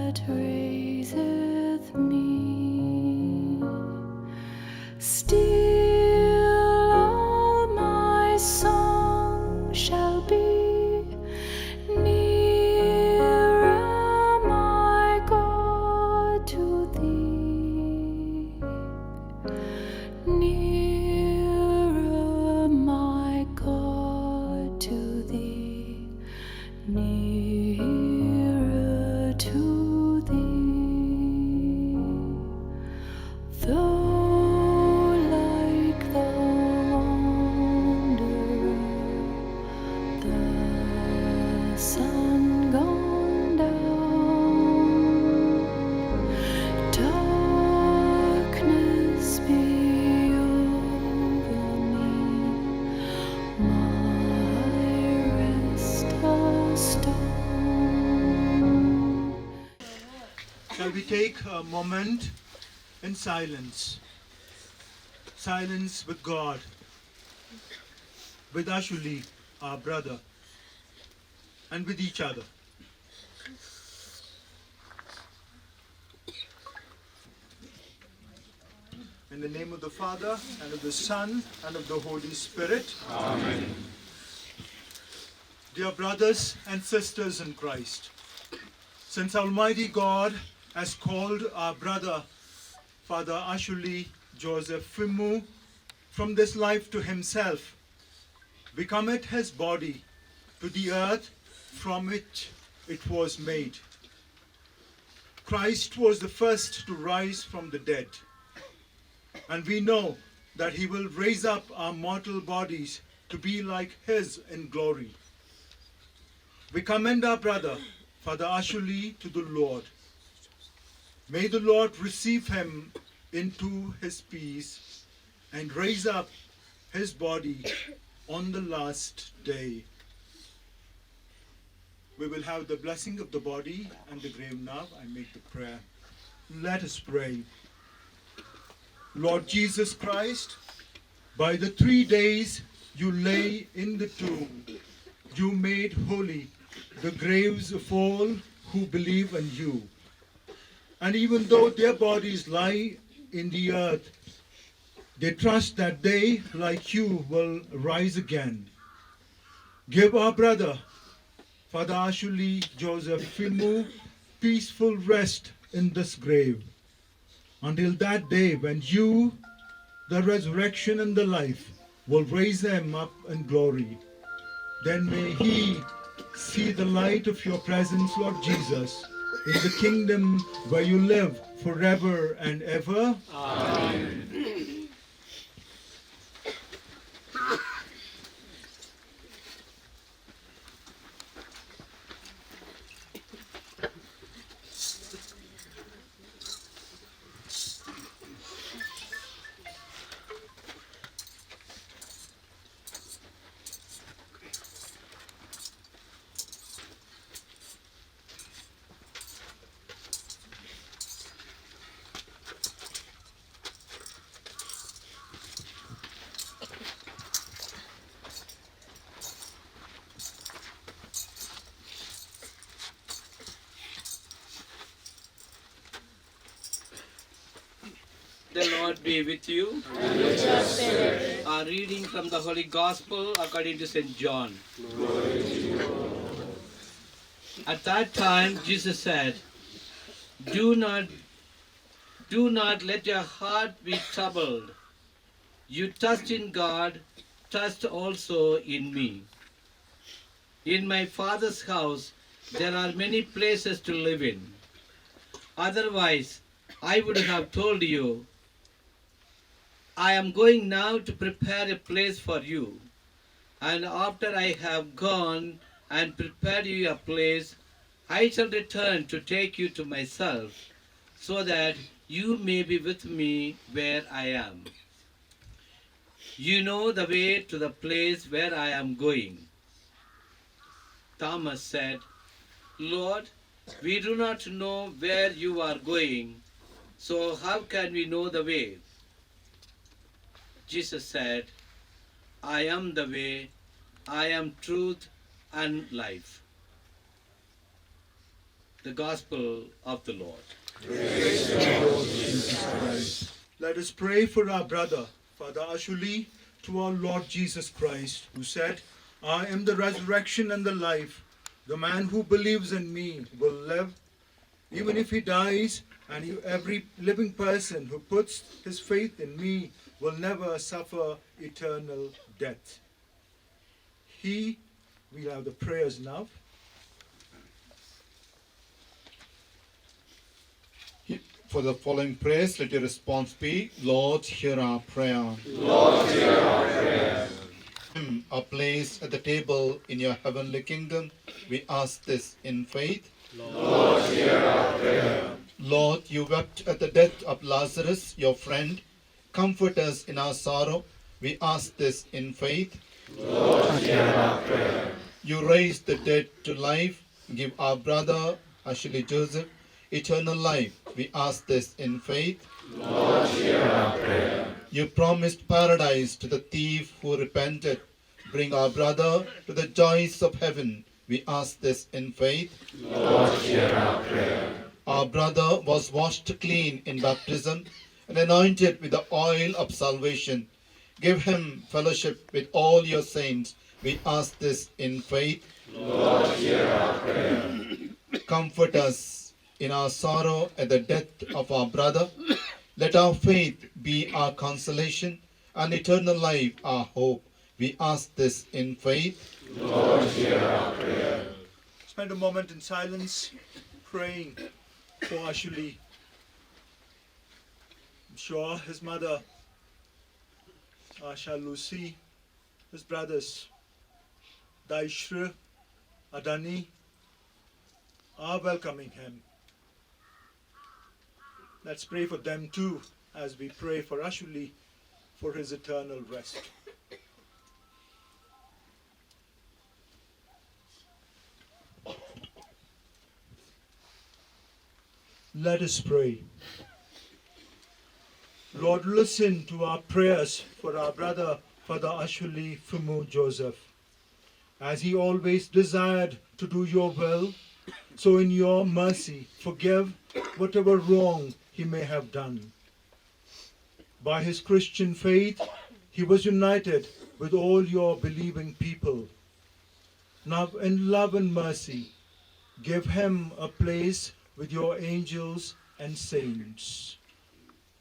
that raiseth me. Still all my song shall be nearer, my God, to thee. Nearer, my God, to thee. Nearer to thee. Though like the wanderer, the sun gone down, darkness be over me, my rest a stone. Shall we take a moment in silence? Silence with God, with Ashuli, our brother, and with each other. In the name of the Father, and of the Son, and of the Holy Spirit. Amen. Dear brothers and sisters in Christ, since Almighty God has called our brother, Father Ashuli Joseph Phimu, from this life to himself, we commit his body to the earth from which it was made. Christ was the first to rise from the dead, and we know that he will raise up our mortal bodies to be like his in glory. We commend our brother, Father Ashuli, to the Lord. May the Lord receive him into his peace and raise up his body on the last day. We will have the blessing of the body and the grave now. I make the prayer. Let us pray. Lord Jesus Christ, by the 3 days you lay in the tomb, you made holy the graves of all who believe in you. And even though their bodies lie in the earth, they trust that they, like you, will rise again. Give our brother, Father Ashuli Joseph Phimu, peaceful rest in this grave, until that day when you, the resurrection and the life, will raise them up in glory. Then may he see the light of your presence, Lord Jesus, in the kingdom where you live forever and ever. Amen. The Lord be with you. And with your spirit. A reading from the Holy Gospel according to St. John. Glory to you, Lord. At that time Jesus said, Do not let your heart be troubled. You trust in God, trust also in me. In my Father's house there are many places to live in. Otherwise, I would have told you, I am going now to prepare a place for you. And after I have gone and prepared you a place, I shall return to take you to myself, so that you may be with me where I am. You know the way to the place where I am going. Thomas said, Lord, we do not know where you are going, so how can we know the way? Jesus said, I am the way, I am truth and life. The Gospel of the Lord. Praise to you, Lord Jesus Christ. Let us pray for our brother, Father Ashuli, to our Lord Jesus Christ, who said, I am the resurrection and the life. The man who believes in me will live, even if he dies, and every living person who puts his faith in me will never suffer eternal death. We'll have the prayers now. For the following prayers, let your response be, Lord, hear our prayer. Lord, hear our prayer. A place at the table in your heavenly kingdom, we ask this in faith. Lord, hear our prayer. Lord, you wept at the death of Lazarus, your friend. Comfort us in our sorrow. We ask this in faith. Lord, hear our prayer. You raised the dead to life. Give our brother, Ashuli Joseph, eternal life. We ask this in faith. Lord, hear our prayer. You promised paradise to the thief who repented. Bring our brother to the joys of heaven. We ask this in faith. Lord, hear our prayer. Our brother was washed clean in baptism and anointed with the oil of salvation. Give him fellowship with all your saints. We ask this in faith. Lord, hear our prayer. Comfort us in our sorrow at the death of our brother. Let our faith be our consolation and eternal life our hope. We ask this in faith. Lord, hear our prayer. Spend a moment in silence praying for Ashuli. I'm sure his mother, Asha Lucy, his brothers, Daishra, Adani, are welcoming him. Let's pray for them too as we pray for Ashuli for his eternal rest. Let us pray. Lord, listen to our prayers for our brother, Father Ashuli Phimu Joseph. As he always desired to do your will, so in your mercy, forgive whatever wrong he may have done. By his Christian faith, he was united with all your believing people. Now, in love and mercy, give him a place with your angels and saints.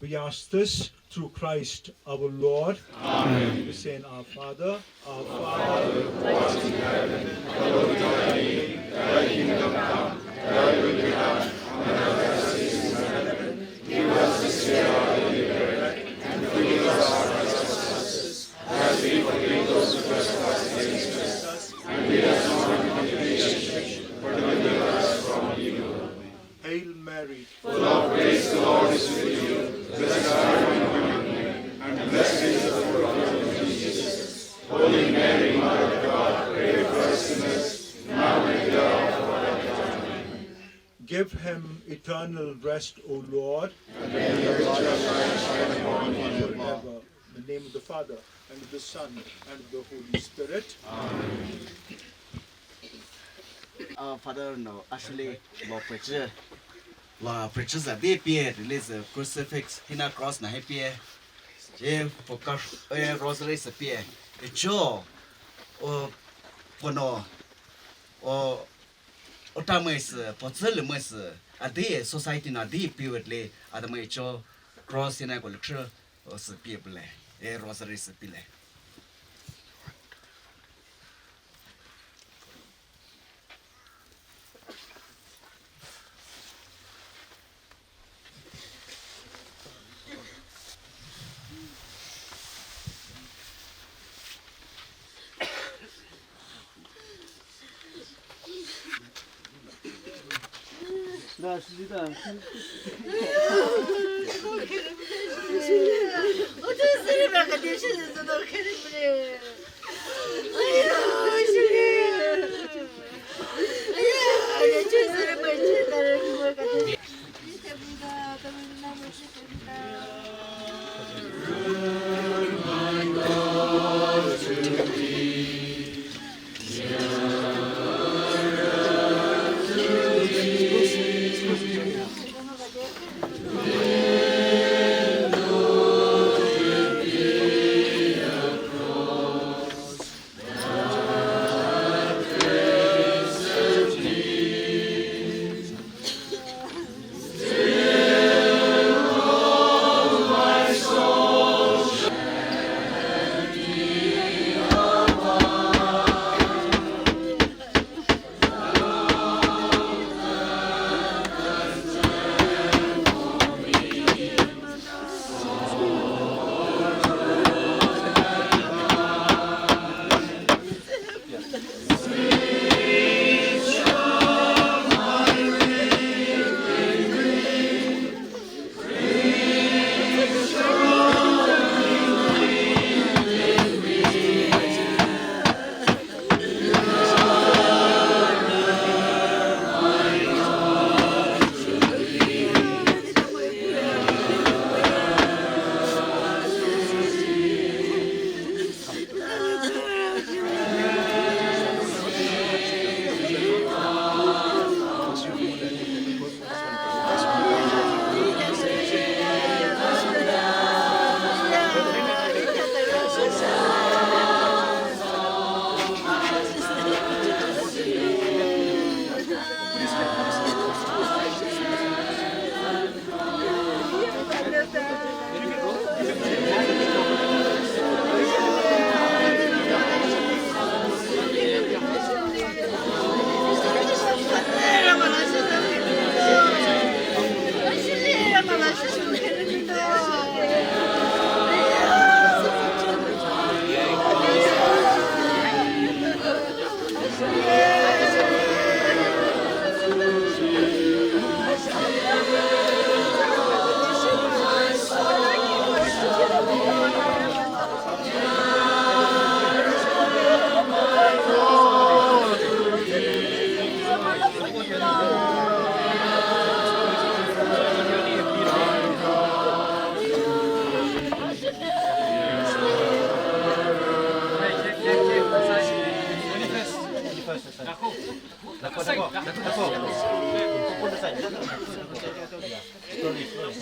We ask this through Christ our Lord. Amen. We say in our Father, Our Father, who art in heaven, hallowed be thy name. Thy kingdom come, thy will be done, on earth as it is in heaven. Give us this day our daily bread, and forgive us our trespasses, as we forgive those who trespass against us. And lead us not into temptation, but deliver us from evil. Hail Mary, full of grace, the Lord is with you. Blessed are you among women, and blessed is the fruit of your womb, Jesus. Holy Mary, Mother of God, pray for us sinners, now and at the hour of our death. Amen. give him eternal rest, O Lord. And may your light shine upon him forever. In the name of the Father, and of the Son, and of the Holy Spirit. Amen. Father, no, actually, Lord preacher, preachers are beer, release the crucifix, hina cross na happy, for rosary is a peer, a jaw, or pono, or otamis, potzelmus, a day society na deep purely, at the macho, cross in a lecture, or people, a rosary is a pile.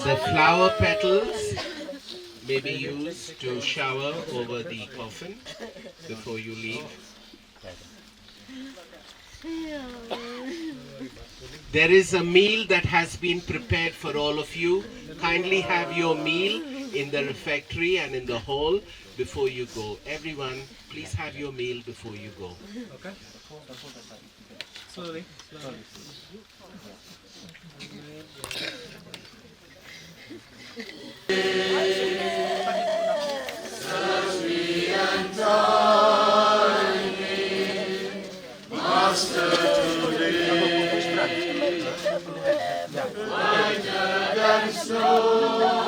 The flower petals may be used to shower over the coffin before you leave. There is a meal that has been prepared for all of you. Kindly have your meal in the refectory and in the hall before you go. Everyone, please have your meal before you go. Okay. Slowly. Master today, lighter than snow.